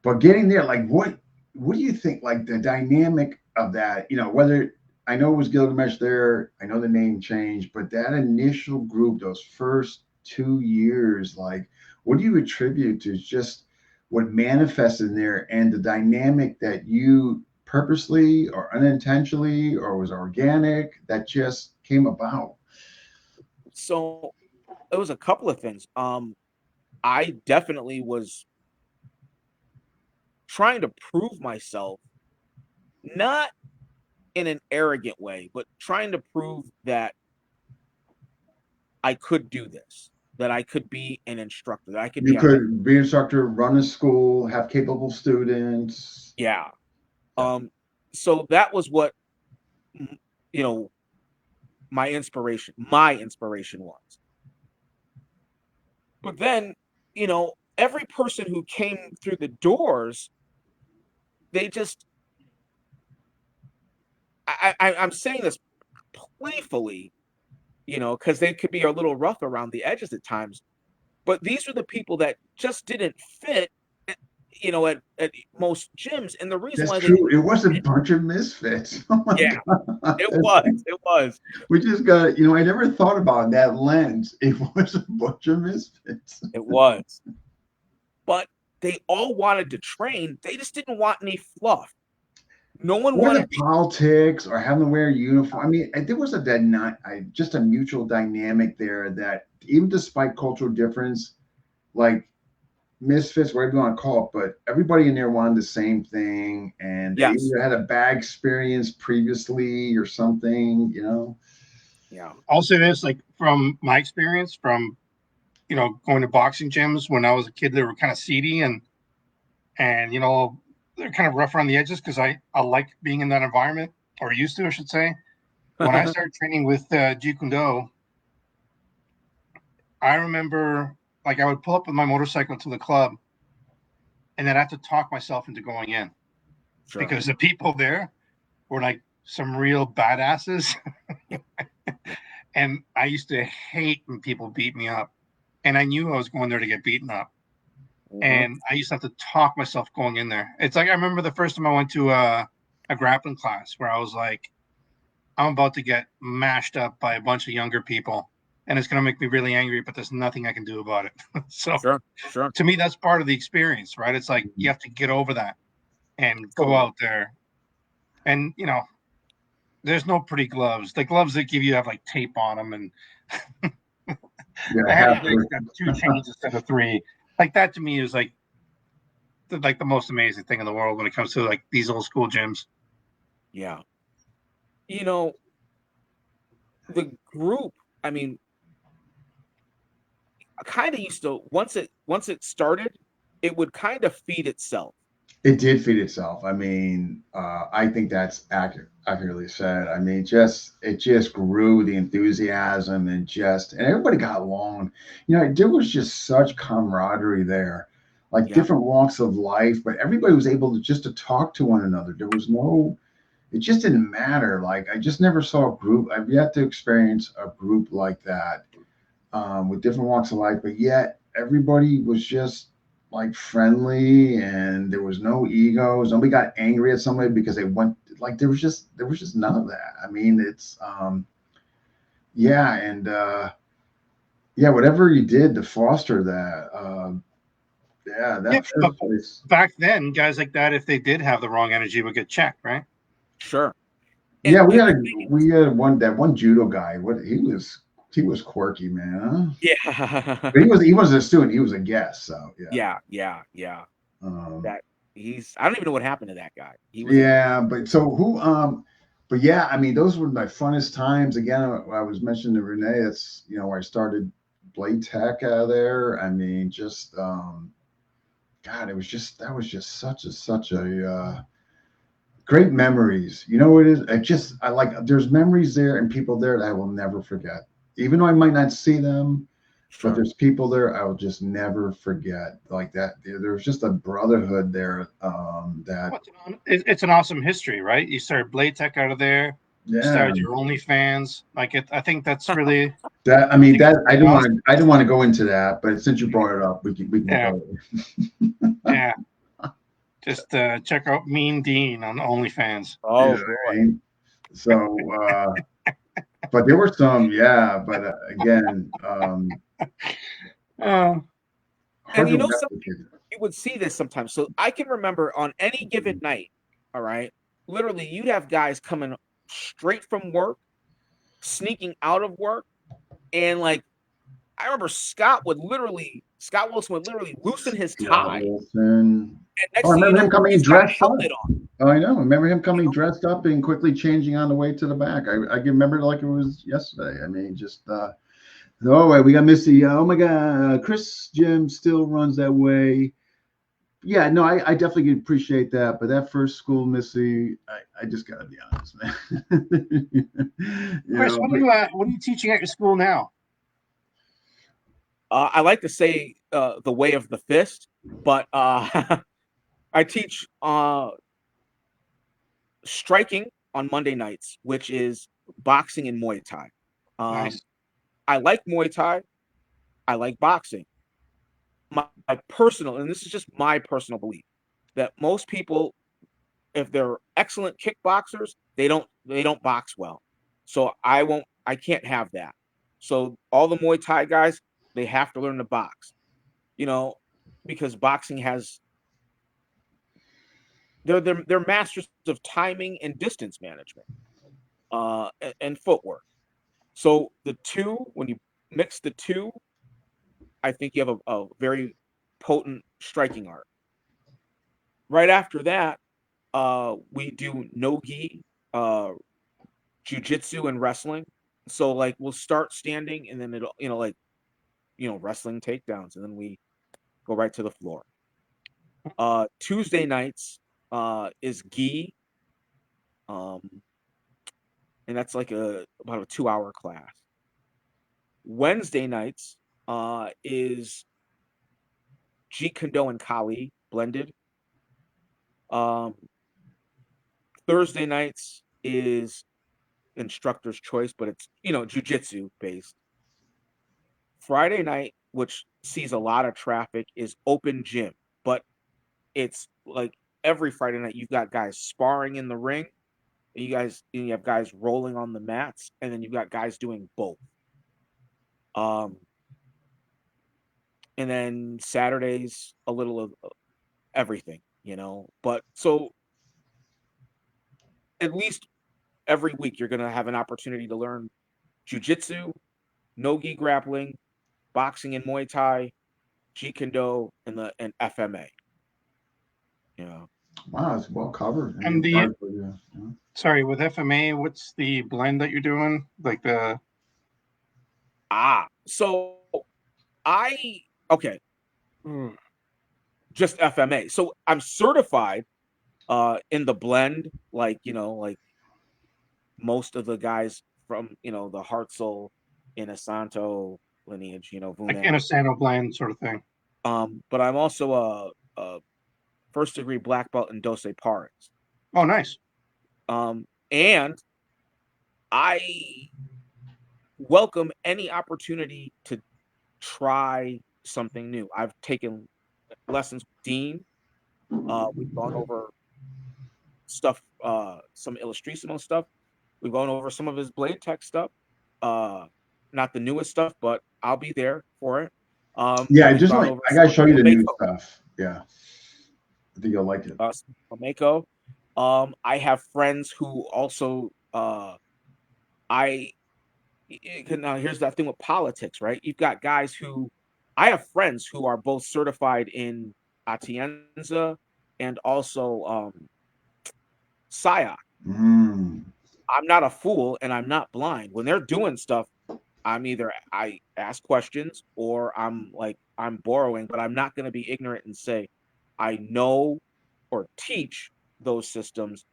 But getting there, like, what do you think? Like the dynamic of that. Whether I know it was Gilgamesh there. I know the name changed, but that initial group, those first 2 years, like, what do you attribute to just what manifested in there and the dynamic that you purposely or unintentionally or was organic that just came about? so it was a couple of things. I definitely was trying to prove myself, not in an arrogant way, but trying to prove that I could do this, that I could be an instructor, that I could You be on that. could be an instructor, run a school, have capable students. Yeah. So that was what you know my inspiration was. But then, every person who came through the doors, they just I'm saying this playfully, because they could be a little rough around the edges at times. But these are the people that just didn't fit, at most gyms. And the reason That's why they true. didn't It was a fit, bunch of misfits. Oh my yeah, God. it was. We just got, I never thought about that lens. It was a bunch of misfits. It was. But they all wanted to train. They just didn't want any fluff. No one Or the wanted. politics or having to wear a uniform. There was just a mutual dynamic there that even despite cultural difference, like misfits, whatever you want to call it, but everybody in there wanted the same thing, and they Yes. either had a bad experience previously or something. Yeah. I'll say this, like from my experience, from going to boxing gyms when I was a kid, they were kind of seedy and they're kind of rough around the edges because I like being in that environment, or used to, I should say. When I started training with Jeet Kune Do, I remember like I would pull up with my motorcycle to the club, and then I have to talk myself into going in Sure. because the people there were like some real badasses. Yeah. And I used to hate when people beat me up, and I knew I was going there to get beaten up. And I used to have to talk myself going in there. It's like I remember the first time I went to a grappling class where I was like, I'm about to get mashed up by a bunch of younger people, and it's going to make me really angry, but there's nothing I can do about it. So Sure. to me, that's part of the experience, right? It's like you have to get over that and go out there. And, there's no pretty gloves. The gloves they give you have like tape on them, and Yeah, the heavy weights got 2 chains instead of 3. Like that to me is like the most amazing thing in the world when it comes to like these old school gyms. Yeah. The group, I mean, I kind of used to once it started, it would kind of feed itself. It did feed itself. I think that's accurately said. It just grew, the enthusiasm, and everybody got along. There was just such camaraderie there, like Yeah. different walks of life, but everybody was able to talk to one another. It just didn't matter. Like I just never saw a group. I've yet to experience a group like that, with different walks of life, but yet everybody was just like friendly, and there was no egos. Nobody got angry at somebody because they went like there was just none of that. I mean, it's yeah, and yeah, whatever you did to foster that, yeah, Yeah, that but first place. back then, guys like that, if they did have the wrong energy, would get checked, right? Sure. Yeah, And the we had one judo guy. What he was quirky, man. yeah. But he wasn't a student. He was a guest. So yeah. Yeah. Um, That I don't even know what happened to that guy. He was a yeah, but so who? But yeah, I mean, those were my funnest times. Again, I was mentioning to Renee. It's where I started Blade Tech out of there. I mean, just God, it was just that was just such a great memories. You know what it is? I like there's memories there and people there that I will never forget. Even though I might not see them, but sure. there's people there I will just never forget. Like that. There's just a brotherhood there. That Well, it's an awesome history, right? You started Blade Tech out of there. You yeah. started your OnlyFans. Like it, I think that's really. That I I mean think that it's really awesome. I didn't want to go into that, but since you brought it up, we can Yeah, go. yeah. Just check out Mean Dean on OnlyFans. Oh Yeah, boy. right? So, but there were some, yeah. But again, Oh, And hard you to know something, replicate. you would see this sometimes. So I can remember on any given night, all right, literally you'd have guys coming straight from work, sneaking out of work, and like I remember Scott Wilson would literally loosen his Scott tie, Wilson. and Oh, I next thing you remember know, him coming he's got a dressed up. helmet on. Oh, I know. I remember him You coming know? dressed up and quickly changing on the way to the back. I can remember it like it was yesterday. I mean, just oh wait, we got Missy. Oh my God, Chris Jim still runs that way. Yeah, no, I definitely appreciate that. But that first school, Missy, I just gotta be honest, man. Chris, But what are you teaching at your school now? I like to say the way of the fist, but I teach striking on Monday nights, which is boxing and Muay Thai. Um, Nice. I like Muay Thai. I like boxing. My personal, and this is just my personal belief, that most people, if they're excellent kickboxers, they don't box well. So I can't have that. So all the Muay Thai guys, they have to learn to box. You know, because boxing has they're masters of timing and distance management, and footwork. So the two, when you mix the two, I think you have a very potent striking art. Right after that, we do no-gi, jujitsu, and wrestling. So like we'll start standing, and then it'll like wrestling takedowns, and then we go right to the floor. Tuesday nights is gi, um, and that's like about a 2 hour class. Wednesday nights is Jeet Kune Do and Kali blended. Um, Thursday nights is instructor's choice, but it's jujitsu based. Friday night, which sees a lot of traffic, is open gym, but it's like every Friday night you've got guys sparring in the ring, and you have guys rolling on the mats, and then you've got guys doing both. Um, and then Saturdays a little of everything, But so at least every week you're gonna have an opportunity to learn jujitsu, no-gi grappling, boxing and Muay Thai, Jeet Kune Do, and FMA. Yeah. wow, it's well covered. I And mean, the largely, yeah. Yeah. sorry, with FMA, what's the blend that you're doing? Like the So I okay, mm, just FMA. So I'm certified in the blend, like most of the guys from the Hartzell, Inosanto lineage, like Vunan. Inasano blend sort of thing. But I'm also a first degree black belt in Dose Pares. Oh, nice. And I welcome any opportunity to try something new. I've taken lessons with Dean. We've gone over stuff, some Illustrissimo stuff. We've gone over some of his Blade Tech stuff. Not the newest stuff, but I'll be there for it. Yeah, We've just gone like over I some gotta of show the you the new Flamenco. stuff. Yeah, I think you'll like it. Flamenco. I have friends who also I now here's that thing with politics, right? You've got guys who I have friends who are both certified in Atienza and also Saya. Mm. I'm not a fool and I'm not blind. When they're doing stuff, I ask questions or I'm borrowing, but I'm not going to be ignorant and say I know or teach those systems.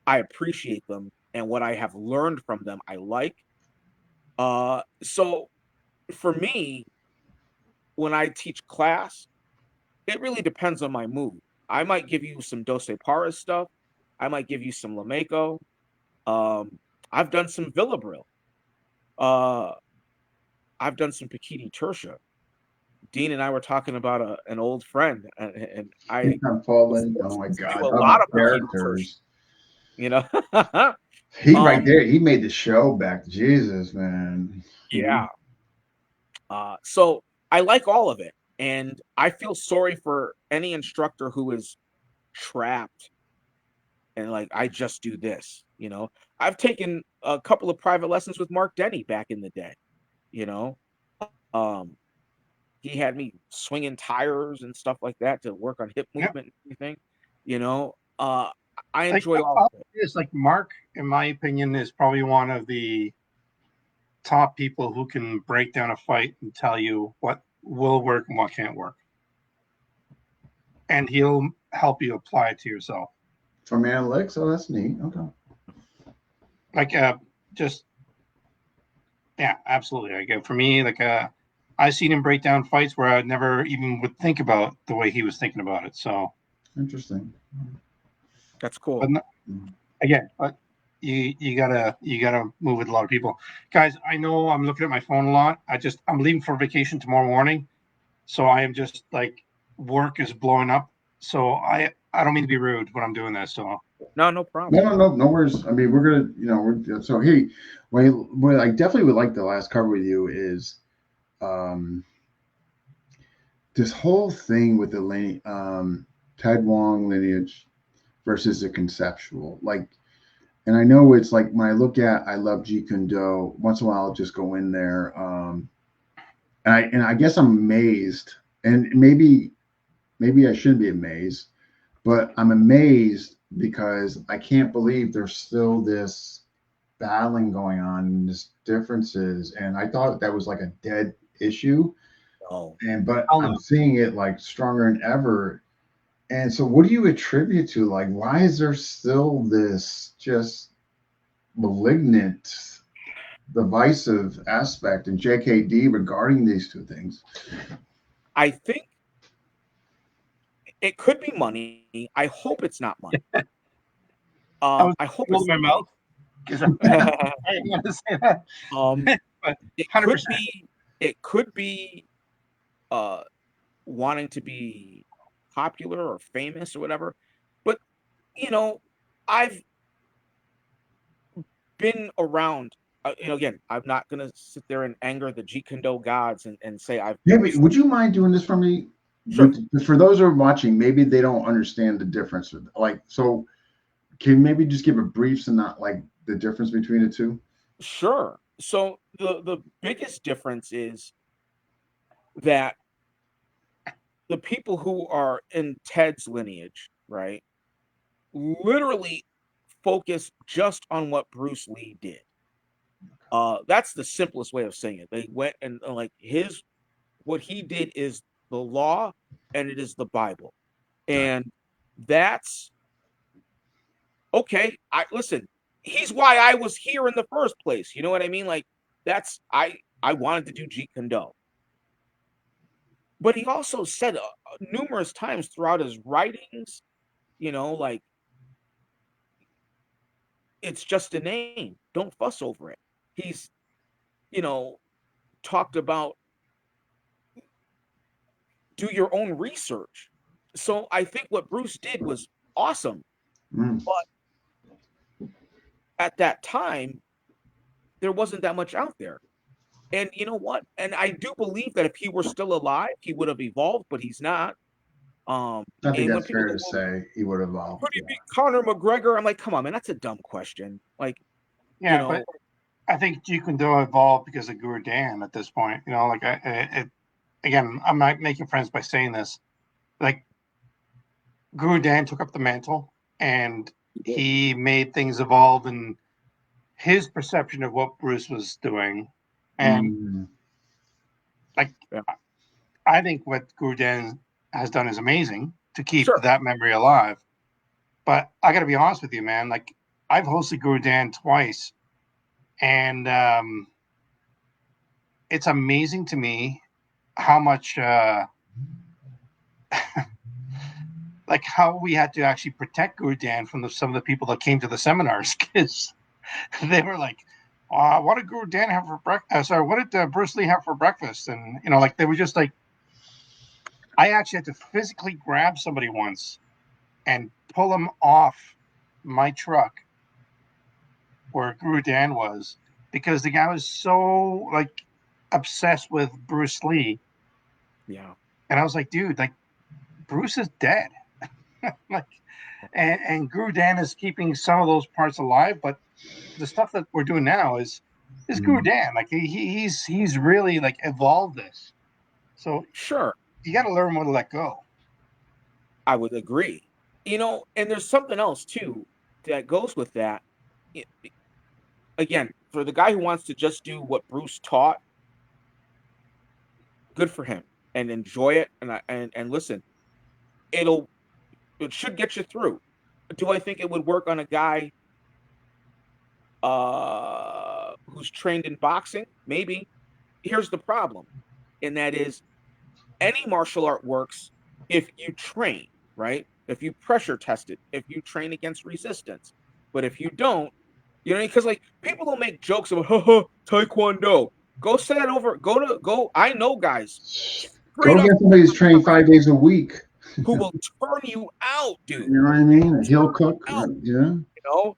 I appreciate them and what I have learned from them I like. So for me, when I teach class, it really depends on my mood. I might give you some Doce Paras stuff. I might give you some Lameko. Um, I've done some Villabril. Uh, I've done some Pikiti Tertia. Dean and I were talking about an old friend, and I I'm was falling. Oh forced my to do God, a talk lot about of Pikiti Tertia. characters. You know, He right um, there, he made the show back. Jesus, man. yeah. So I like all of it, and I feel sorry for any instructor who is trapped and like I just do this. I've taken a couple of private lessons with Mark Denny back in the day. You know, um, he had me swinging tires and stuff like that to work on hip Yeah. movement and everything. You know, uh, I Like enjoy all of it. it's like Mark, in my opinion, is probably one of the top people who can break down a fight and tell you what will work and what can't work. And he'll help you apply it to yourself. From analytics, oh, that's neat. Okay. Like just yeah, absolutely. Like for me, like I seen him break down fights where I never even would think about the way he was thinking about it. So Interesting. That's cool. but again, but you gotta move with a lot of people. Guys, I know I'm looking at my phone a lot. I'm leaving for vacation tomorrow morning. So I am just like work is blowing up. So I don't mean to be rude when I'm doing this. So No No, problem. no worries. I mean, we're gonna, we're so hey, what I definitely would like the last cover with you is um this whole thing with the Ted Wong lineage versus the conceptual. Like, and I know it's like when I look at I love Jeet Kune Do, once in a while I'll just go in there. And I guess I'm amazed, and maybe I shouldn't be amazed, but I'm amazed because I can't believe there's still this battling going on, this differences, and I thought that was like a dead issue, Oh, but I'll I'm know. seeing it like stronger than ever. And so, what do you attribute to? Like, why is there still this just malignant, divisive aspect in JKD regarding these two things? I think it could be money. I hope it's not money. I was I hope it's holding my not mouth because I money. didn't want to say that. um, But it could 100%. be. It could be. Uh, wanting to be popular or famous or whatever. But you know, I've been around. Again, I'm not gonna sit there and anger the Jeet Kune Do gods and say I've Yeah, been but would you mind doing this for me? sure, For those who are watching, maybe they don't understand the difference. Like, so can you maybe just give a brief and not like the difference between the two? sure. So the biggest difference is that the people who are in Ted's lineage, right, literally focus just on what Bruce Lee did. That's the simplest way of saying it. They went and like his what he did is the law and it is the Bible. Gotcha. And that's okay. I listen, he's why I was here in the first place. You know what I mean? Like that's I wanted to do Jeet Kune Do. But he also said numerous times throughout his writings, like it's just a name. Don't fuss over it. He's, you know, talked about do your own research. So I think what Bruce did was awesome. Mm. But at that time, there wasn't that much out there. And you know what? And I do believe that if he were still alive, he would have evolved, but he's not. I think And when that's people fair go, to well, say. He would evolve. could he Yeah. be Conor McGregor? I'm like, come on, man, that's a dumb question. Like, you Yeah, but know, I think Jeet Kune Do evolved because of Guru Dan at this point. You know, like again, I'm not making friends by saying this. Like Guru Dan took up the mantle and he made things evolve in his perception of what Bruce was doing. And Mm. like, yeah, I think what Guru Dan has done is amazing to keep sure, that memory alive. But I got to be honest with you, man. Like, I've hosted Guru Dan twice, and it's amazing to me how much like how we had to actually protect Guru Dan from some of the people that came to the seminars because they were like, "What did Guru Dan have for breakfast? Sorry, what did Bruce Lee have for breakfast?" And you know, like they were just like, I actually had to physically grab somebody once and pull him off my truck where Guru Dan was because the guy was so like obsessed with Bruce Lee, yeah, and I was like, dude, like Bruce is dead. Like, and Guru Dan is keeping some of those parts alive, but the stuff that we're doing now is Guru Mm. Dan. Like he's really like evolved this. So sure. you got to learn when to let go. I would agree. And there's something else too that goes with that. I- Again, for the guy who wants to just do what Bruce taught, good for him and enjoy it. And listen, it'll it should get you through. Do I think it would work on a guy who's trained in boxing? Maybe. Here's the problem, and that is any martial art works if you train, right? If you pressure test it, if you train against resistance. But if you don't, because like people don't make jokes about haha taekwondo. Go say that over. Go. I know guys Go straight up get somebody who's training 5 days a week. who will turn you out, dude. You know what I mean? He'll Turn cook. you out, Yeah. you know.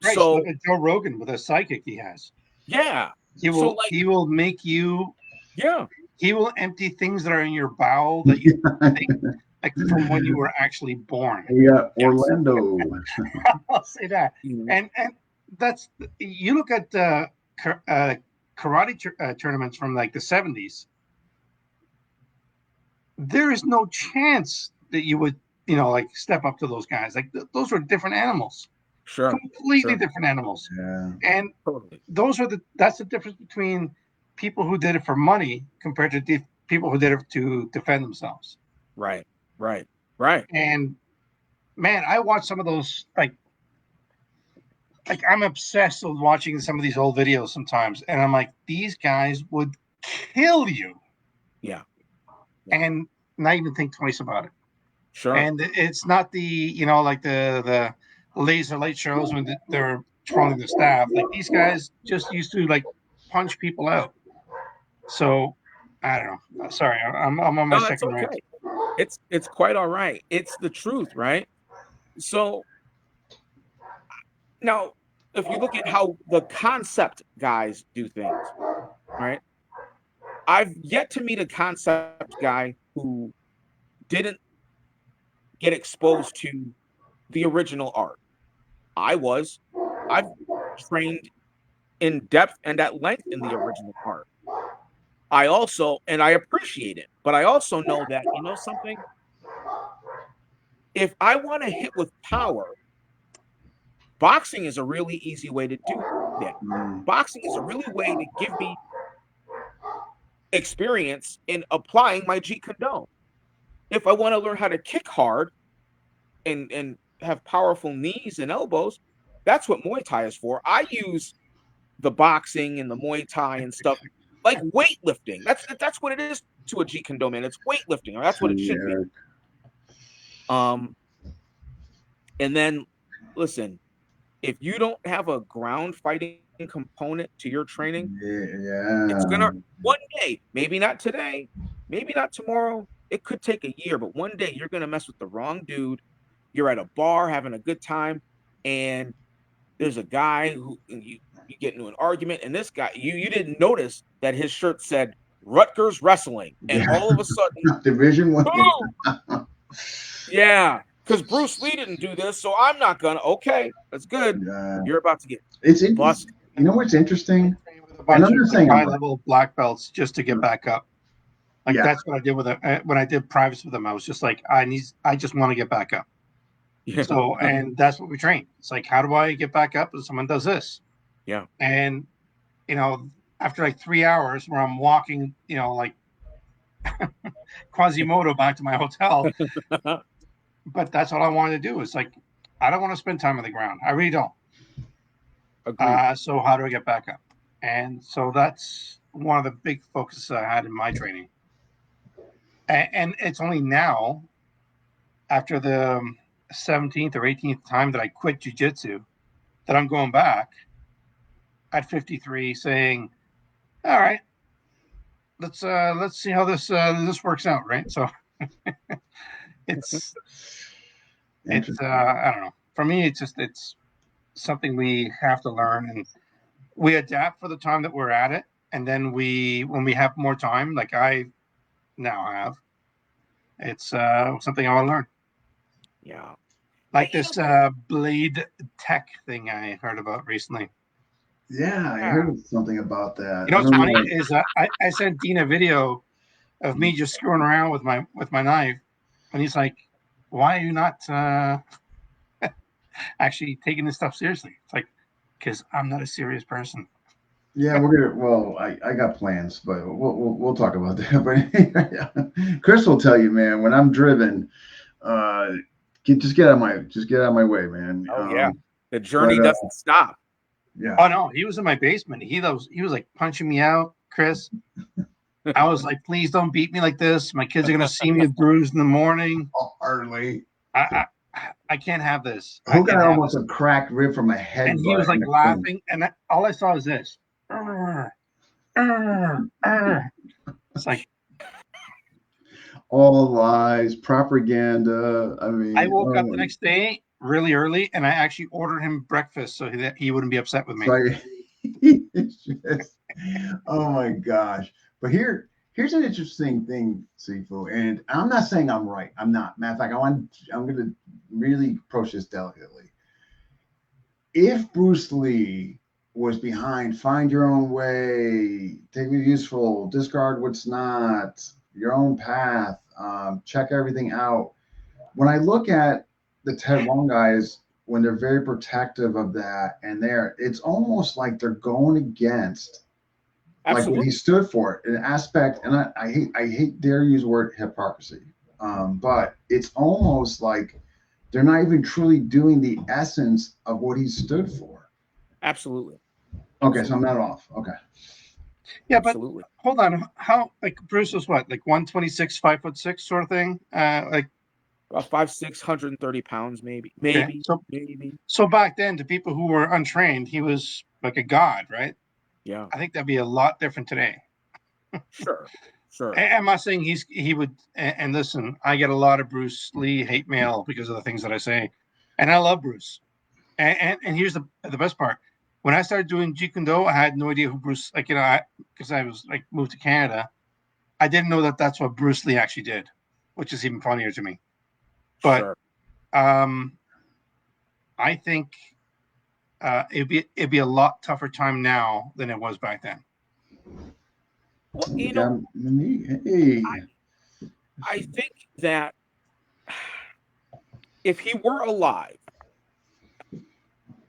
Right. So look So at Joe Rogan with a psychic he has. yeah. He So will like he will make you yeah. he will empty things that are in your bowel that you think like from when you were actually born. We got Yes. Orlando. I'll say that. Mhm. And that's you look at karate tournaments from like the 70s. There is no chance that you would like step up to those guys. Like those were different animals, Sure. completely Sure. different animals. Yeah. And Totally. that's the difference between people who did it for money compared to people who did it to defend themselves. Right. Right. Right. And man, I watch some of those like I'm obsessed with watching some of these old videos sometimes, and I'm like, these guys would kill you, Yeah. Yeah. and not even think twice about it. Sure. And it's not the like the laser light shows when they're trolling the staff. Like these guys just used to like punch people out. So I don't know. Sorry, I'm on my No, that's second rant. okay. It's quite all right. It's the truth, right? So now, if you look at how the concept guys do things, right? I've yet to meet a concept guy who didn't get exposed to the original art. I was. I've trained in depth and at length in the original art. I appreciate it, but I also know that, something? If I want to hit with power, boxing is a really easy way to do that. Mm. Boxing is a really way to give me experience in applying my Jeet Kune Do. If I want to learn how to kick hard and have powerful knees and elbows, that's what Muay Thai is for. I use the boxing and the Muay Thai and stuff like weightlifting. That's what it is to a Jeet Kune Do, man. It's weightlifting, or that's what it should be. Yeah. Um, and then listen, if you don't have a ground fighting component to your training, it's Yeah. gonna one day, maybe not today, maybe not tomorrow. It could take a year, but one day you're gonna mess with the wrong dude. You're at a bar having a good time, and there's a guy who you get into an argument, and this guy you didn't notice that his shirt said Rutgers Wrestling, and Yeah. all of a sudden, Division One. boom! Yeah, because Bruce Lee didn't do this, so I'm not gonna. Okay, that's good. Yeah. You're about to get It's busted. you know what's interesting, Train with a and bunch I'm of not saying I'm high right. level black belts just to get back up. Like Yeah. that's what I did with it when I did privates with them. I was just like, I just want to get back up. Yeah. So, and that's what we train. It's like, how do I get back up? And someone does this. Yeah. And after like 3 hours where I'm walking, like Quasimodo back to my hotel, but that's all I wanted to do. It's like, I don't want to spend time on the ground. I really don't. Agreed. So how do I get back up? And so that's one of the big focuses I had in my training. And it's only now, after the 17th or 18th time that I quit jiu-jitsu, that I'm going back at 53 saying, all right, let's see how this works out, right? So it's I don't know. For me, it's something we have to learn, and we adapt for the time that we're at it, and then when we have more time, like I now have, it's something I want to learn. Yeah. Like this blade tech thing I heard about recently. Yeah, I heard something about that. You know I what's don't funny know. is I sent Dean a video of me just screwing around with my knife, and he's like, "Why are you not actually taking this stuff seriously?" It's like, because I'm not a serious person. Yeah, we're gonna. Well, I got plans, but we'll talk about that. But Chris will tell you, man. When I'm driven, uh, get out of my way, man. Oh yeah. The But journey doesn't stop. yeah. Oh no, he was in my basement. He was like punching me out, Chris. I was like, please don't beat me like this. My kids are gonna see me bruised in the morning. Hardly. I can't have this. I Who can't got have almost this. a cracked rib from a And he was headbutt in like the clinch? laughing, and all I saw was this. It's like All lies, propaganda. I I mean, woke up the next day really early, and I actually ordered him breakfast so that he wouldn't be upset with me. like, it's just, oh my gosh. But here's an interesting thing, Sifu, and I'm not saying I'm right. I'm not. Matter of fact, I'm going to really approach this delicately. If Bruce Lee was behind find your own way, take me useful, discard what's not, your own path, check everything out. When I look at the Ted Wong guys, when they're very protective of that, and it's almost like they're going against like what he Absolutely. stood for, an aspect, and I hate dare use the word hypocrisy, but it's almost like they're not even truly doing the essence of what he stood for. Absolutely. Okay, so I'm not off. Okay. Yeah, but Absolutely. hold on. How like Bruce was what, like 126, 5'6" sort of thing? Like About 5'6", 130 pounds, maybe. okay. Maybe. Maybe. So back then, to people who were untrained, he was like a god, right? Yeah. I think that'd be a lot different today. Sure. Sure. I'm not saying he would. And listen, I get a lot of Bruce Lee hate mail because of the things that I say, and I love Bruce. And here's the best part: when I started doing Jeet Kune Do, I had no idea who Bruce. Like because I was like moved to Canada, I didn't know that that's what Bruce Lee actually did, which is even funnier to me. But Sure. I think it'd be a lot tougher time now than it was back then. Well, You got me. Hey. I think that if he were alive,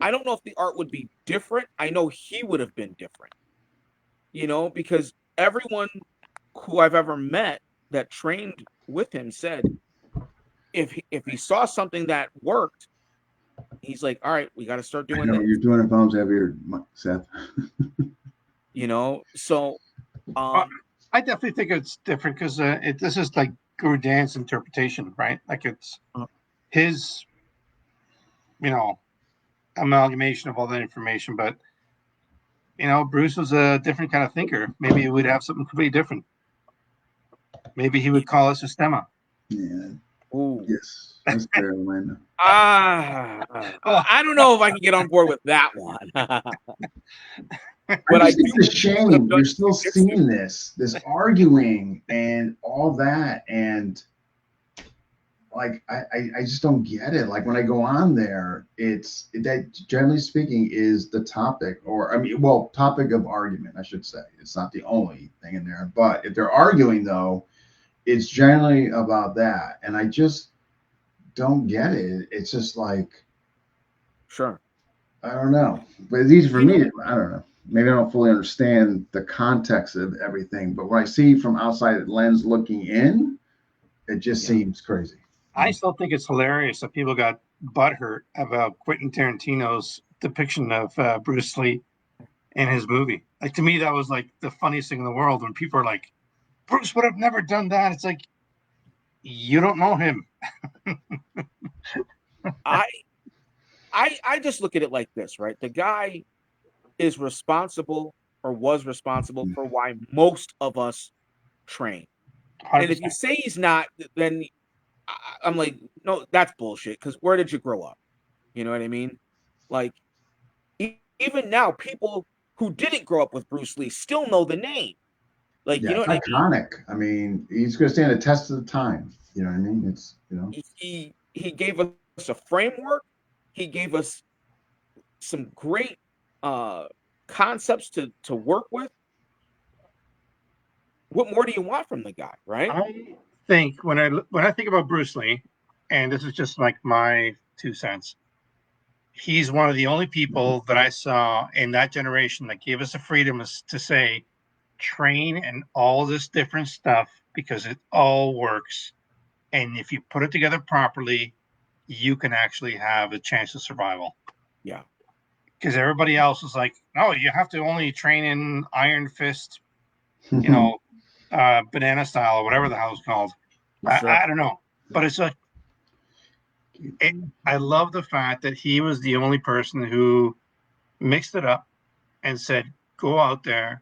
I don't know if the art would be different. I know he would have been different, because everyone who I've ever met that trained with him said if he saw something that worked, he's like, all right, we got to start I doing know this. you're 200 pounds heavier, Seth. So I definitely think it's different because this is like Guru Dan's interpretation, right? Like it's his, amalgamation of all that information. But Bruce was a different kind of thinker. Maybe he would have something completely different. Maybe he would call it Sistema. Yeah. ooh, Yes. That's fair, Linda. I don't know if I can get on board with that one. But I it's do a shame you're still seeing this arguing and all that, and like I just don't get it. Like when I go on there, it's that generally speaking is the topic, or I mean, well, topic of argument, I should say. It's not the only thing in there, but if they're arguing though, it's generally about that, and I just don't get it. It's just like Sure. I don't know, but it's easy for me. I don't know. Maybe I don't fully understand the context of everything, but when I see from outside the lens looking in, it just seems crazy. I still think it's hilarious that people got butthurt about Quentin Tarantino's depiction of Bruce Lee in his movie. Like to me, that was like the funniest thing in the world when people are like, "Bruce would have never done that." It's like you don't know him. I just look at it like this, right? The guy is responsible or was responsible for why most of us train. 100%. And if you say he's not, then I'm like, no, that's bullshit. Because where did you grow up? You know what I mean? Like, even now, people who didn't grow up with Bruce Lee still know the name. Like, yeah, you know it's iconic. I mean, he's going to stand the test of the time. You know what I mean? It's, you know, he gave us a framework. He gave us some great concepts to work with. What more do you want from the guy, right? I think when I think about Bruce Lee, and this is just like my 2 cents, he's one of the only people that I saw in that generation that gave us the freedom to say, train and all this different stuff because it all works. And if you put it together properly, you can actually have a chance of survival. Yeah. Because everybody else is like, no, you have to only train in Iron Fist, you know, banana style or whatever the hell it's called. Sure. I don't know. But it's like, I love the fact that he was the only person who mixed it up and said, go out there,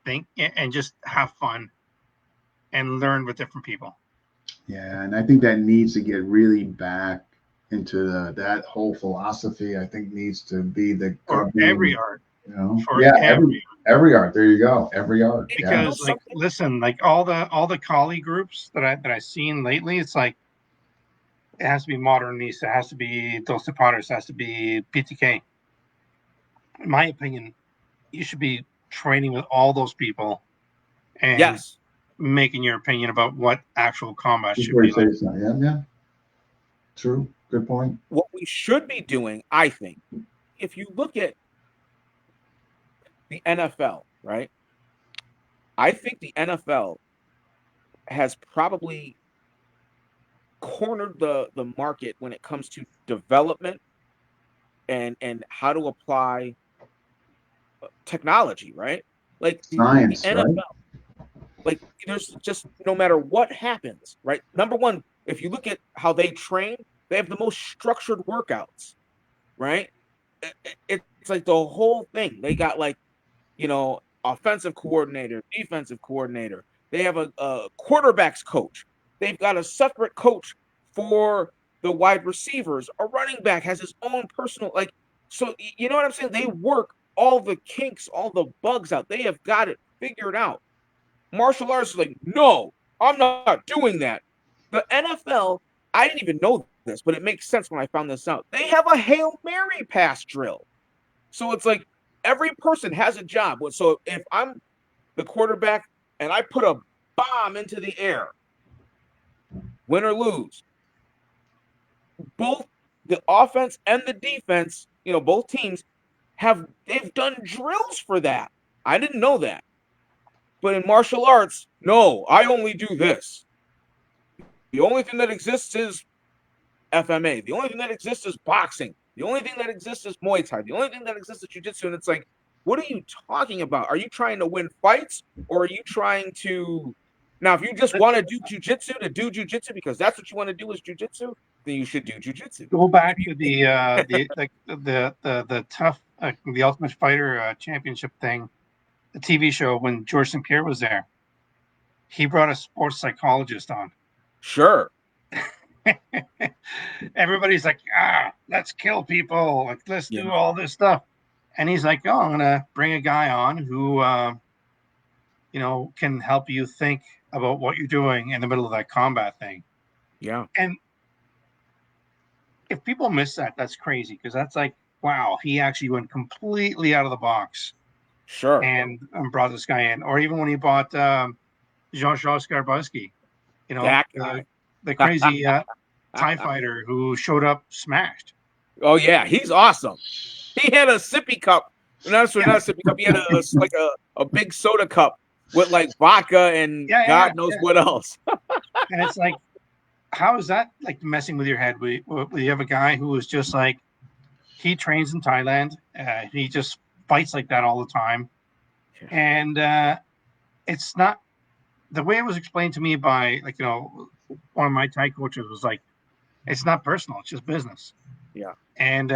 think, and just have fun and learn with different people. Yeah, and I think that needs to get really back into that whole philosophy. I think needs to be the for every art. You know, for every art. There you go, every art. Because like, listen, like all the collie groups that I've seen lately, it's like it has to be Modernista, it has to be Dos Tepatos, it has to be PTK. In my opinion, you should be training with all those people and making your opinion about what actual combat should be like. Yeah. True. Good point. What we should be doing, I think, if you look at the NFL, right? I think the NFL has probably cornered the market when it comes to development and how to apply technology, right? Like science, the NFL, right? Like there's just no matter what happens, right? Number one, if you look at how they train, they have the most structured workouts, right? It's like the whole thing. They got like, you know, offensive coordinator, defensive coordinator. They have a quarterbacks coach. They've got a separate coach for the wide receivers. A running back has his own personal, like, so you know what I'm saying? They work all the kinks, all the bugs out. They have got it figured out. Martial arts is like, no, I'm not doing that. The NFL, I didn't even know this, but it makes sense when I found this out. They have a Hail Mary pass drill. So it's like every person has a job. So if I'm the quarterback and I put a bomb into the air, win or lose, both the offense and the defense, you know, both teams they've done drills for that. I didn't know that. But in martial arts, no, I only do this. The only thing that exists is FMA. The only thing that exists is boxing. The only thing that exists is Muay Thai. The only thing that exists is jiu-jitsu. And it's like, what are you talking about? Are you trying to win fights, or are you trying to? Now, if you just want to do jiu-jitsu because that's what you want to do is jiu-jitsu, then you should do jiu-jitsu. Go back to the tough the Ultimate Fighter championship thing, the TV show when George St. Pierre was there. He brought a sports psychologist on. Sure. Everybody's like, let's kill people. Like, let's Yeah. do all this stuff. And he's like, oh, I'm going to bring a guy on who, can help you think about what you're doing in the middle of that combat thing. Yeah. And if people miss that, that's crazy, because that's like, wow, he actually went completely out of the box Sure. and brought this guy in. Or even when he bought Jean-Charles Skarbowski, That guy. the crazy TIE fighter who showed up smashed. Oh yeah, he's awesome. He had a sippy cup. Not a sippy cup. He had a big soda cup with like vodka and God knows what else. And it's like, how is that like messing with your head? We have a guy who is just like, he trains in Thailand. He just fights like that all the time. And it's not the way it was explained to me by one of my Thai coaches was like, it's not personal. It's just business. Yeah. And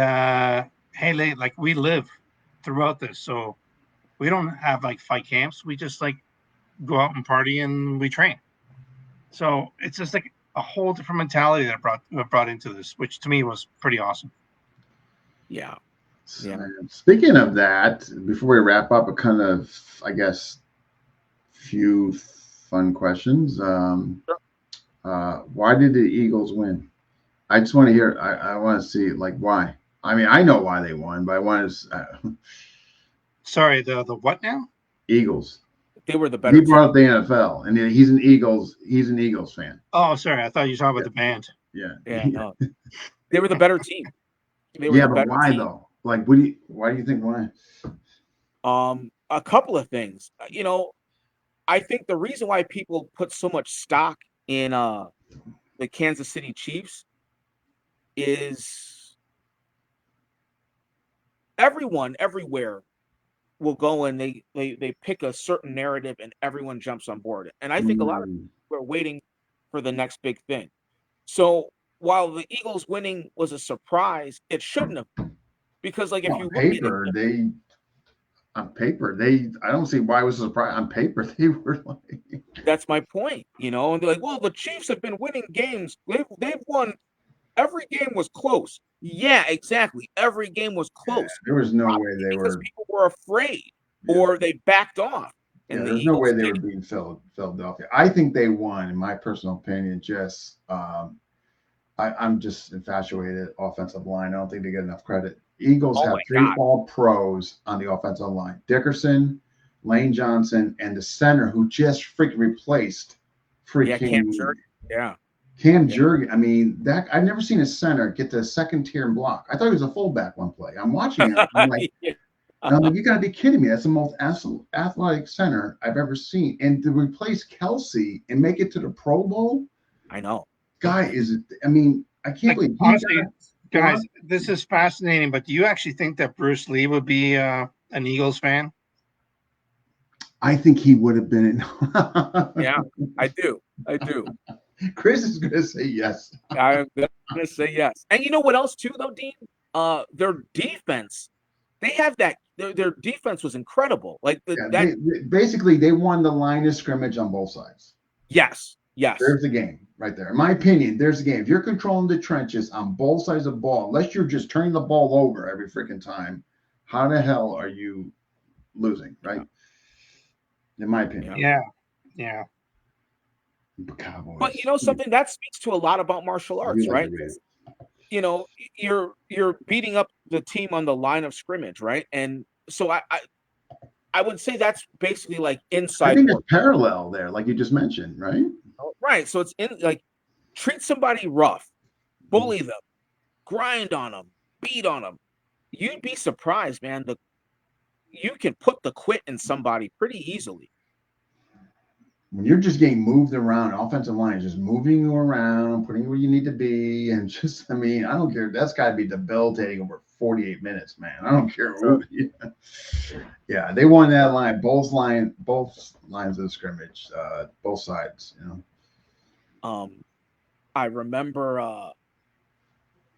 hey, like we live throughout this, so we don't have like fight camps. We just like go out and party and we train. So it's just like a whole different mentality that brought into this, which to me was pretty awesome. Yeah. Speaking of that, before we wrap up, a kind of, I guess, few fun questions. Why did the Eagles win? I just want to hear. I want to see like why. I mean, I know why they won, but I want to. Sorry, the what now? Eagles. They were the better. He brought up the NFL, and he's an Eagles fan. Oh, sorry, I thought you were talking about the band. Yeah. No. They were the better team. But why though? Like, why do you think why? A couple of things. I think the reason why people put so much stock in the Kansas City Chiefs is everyone everywhere will go and they pick a certain narrative and everyone jumps on board. And I think a lot of people are waiting for the next big thing. So while the Eagles winning was a surprise, it shouldn't have, because like if you look at it, on paper, I don't see why it was a surprise. On paper, they were like. That's my point, and they're like, well, the Chiefs have been winning games. They've won. Every game was close. Yeah, exactly. Every game was close. Yeah, there was no way they were, because people were afraid or they backed off. And there's no way they were being Philadelphia. I think they won, in my personal opinion. Just I'm just infatuated offensive line. I don't think they get enough credit. Eagles have three all pros on the offensive line: Dickerson, Lane Johnson, and the center who just freaking replaced Cam Jurgen. I mean, that I've never seen a center get the second tier and block. I thought he was a fullback one play. I'm watching him. I'm like, you got to be kidding me. That's the most athletic center I've ever seen. And to replace Kelsey and make it to the Pro Bowl, I know. Guy I can't believe. Honestly, guys, this is fascinating. But do you actually think that Bruce Lee would be an Eagles fan? I think he would have been. Yeah, I do. Chris is going to say yes. I'm going to say yes. And you know what else too, though, Dean? Their defense. They have that. Their defense was incredible. Like basically, they won the line of scrimmage on both sides. Yes. There's the game right there. In my opinion, there's the game. If you're controlling the trenches on both sides of the ball, unless you're just turning the ball over every freaking time, how the hell are you losing, right? In my opinion. Yeah. Cowboys. But something that speaks to a lot about martial arts, right? You're beating up the team on the line of scrimmage, right? And so I would say that's basically like inside. I think it's parallel there, like you just mentioned, right? Right. So it's treat somebody rough, bully them, grind on them, beat on them. You'd be surprised, man. You can put the quit in somebody pretty easily. When you're just getting moved around, offensive line is just moving you around, putting you where you need to be, and just, I don't care. That's got to be debilitating over 48 minutes, man. I don't care who. Yeah, they won that line, both lines of the scrimmage, both sides. I remember,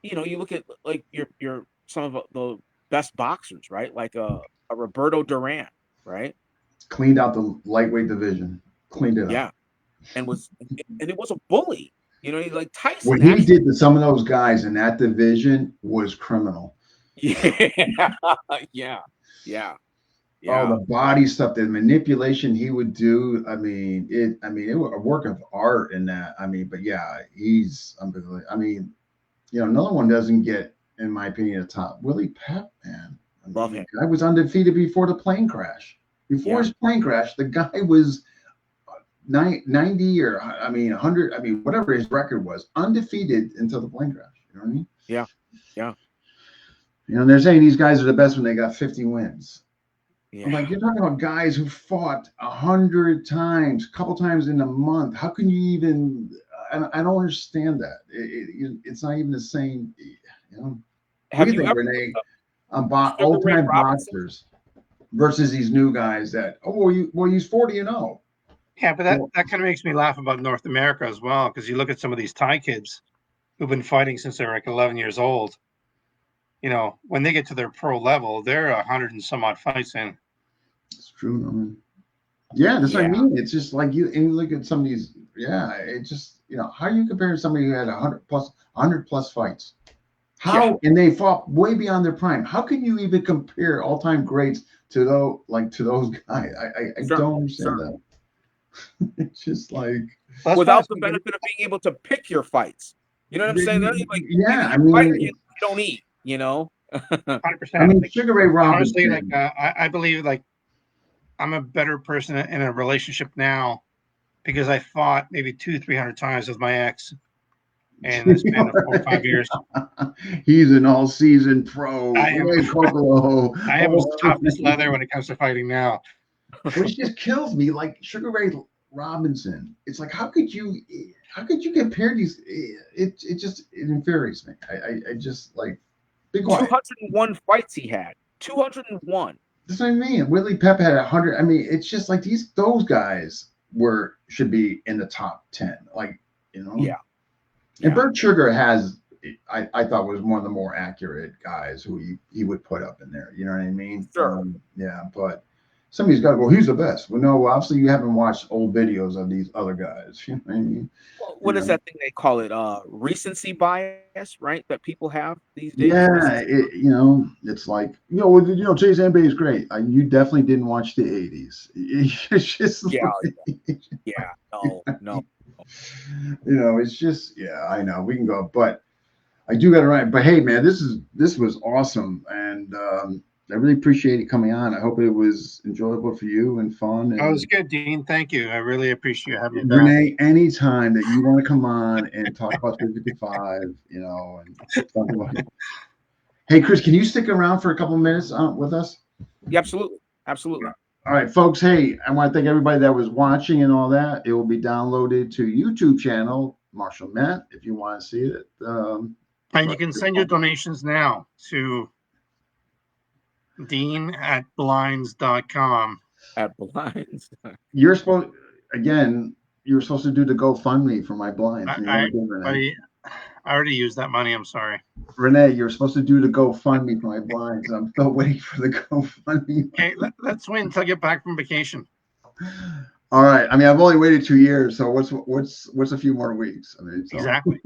you look at like your some of the best boxers, right? Like a Roberto Duran, right? Cleaned out the lightweight division. Cleaned it up. Yeah, and it was a bully. You know, like Tyson. What he Actually, did to some of those guys in that division was criminal. yeah, yeah, yeah, Oh, yeah. the body stuff, the manipulation he would do. It was a work of art in that. I mean, but yeah, he's unbelievable. I mean, another one doesn't get, in my opinion, a top. Willie Pep, man. I Love mean, him. the guy was undefeated before the plane crash. Before Yeah. his plane crash, the guy was 90 or 100. I mean, whatever his record was, undefeated until the plane crash. You know what I mean? Yeah, yeah, They're saying these guys are the best when they got 50 wins. I'm yeah. like, you're talking about guys who fought 100 times, a couple times in a month. How can you even? I don't understand that. It's not even the same. What do Have you you think, ever Renee? Sugar Old Ray time Robinson? boxers versus these new guys that he's 40-0. Yeah, but that kind of makes me laugh about North America as well, because you look at some of these Thai kids who've been fighting since they're like 11 years old. When they get to their pro level, they're 100 and some odd fights in. It's true. I mean, yeah, that's what I Yeah, mean. It's just like you look at some of these. Yeah, it just how are you comparing somebody who had 100 plus fights? yeah. How, and they fought way beyond their prime. How can you even compare all-time greats to those guys? I Sure, don't understand sure. that. It's just like, So that's why I Without was the thinking, benefit of being able to pick your fights. You know what I'm saying? They're like yeah, I your fighter, mean, you don't eat. You know. 100%. Like, Sugar Ray honestly, like Robinson. I believe like I'm a better person in a relationship now because I fought maybe 200-300 times with my ex in the span of 4 or 5 years. He's an all-season pro. I am Hey, Kokolo. I am as tough as leather when it comes to fighting now. Which just kills me. Like Sugar Ray Robinson. It's like, how could you compare these? It infuriates me. I just like, be quiet. 201 fights he had. 201. That's what I mean. Willie Pep had 100. I mean, it's just like those guys should be in the top 10. Like, Yeah. And Yeah. Bert Sugar I thought was one of the more accurate guys who he would put up in there. You know what I mean? Sure. Yeah, but somebody's got to go, he's the best. Well, no, obviously you haven't watched old videos of these other guys. You know what I mean? What is that thing they call it? Recency bias, right? That people have these days. Yeah, it's like, today's NBA is great. You definitely didn't watch the 80s. It's just Yeah. like, Yeah. No. it's just, yeah, I know we can go, but I do got to write. But hey, man, this was awesome, and I really appreciate it coming on. I hope it was enjoyable for you and fun. Oh, it And was good, Dean. Thank you. I really appreciate having me back. Renee, anytime that you want to come on and talk about 355, and talk about it. Hey, Chris, can you stick around for a couple of minutes with us? Yeah, absolutely. All right, folks. Hey, I want to thank everybody that was watching and all that. It will be downloaded to YouTube channel, Marshall Matt, if you want to see it. And you can send your donations now to dean@blinds.com. At Blinds. You're supposed to do the GoFundMe for my blinds. I already used that money. I'm sorry. Renee, you're supposed to do the GoFundMe for my blinds, and I'm still waiting for the GoFundMe. Okay, let's wait until I get back from vacation. All right. I mean, I've only waited 2 years, so what's a few more weeks? I mean, Exactly.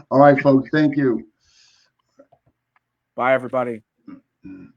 All right, folks. Thank you. Bye, everybody. Mm-hmm.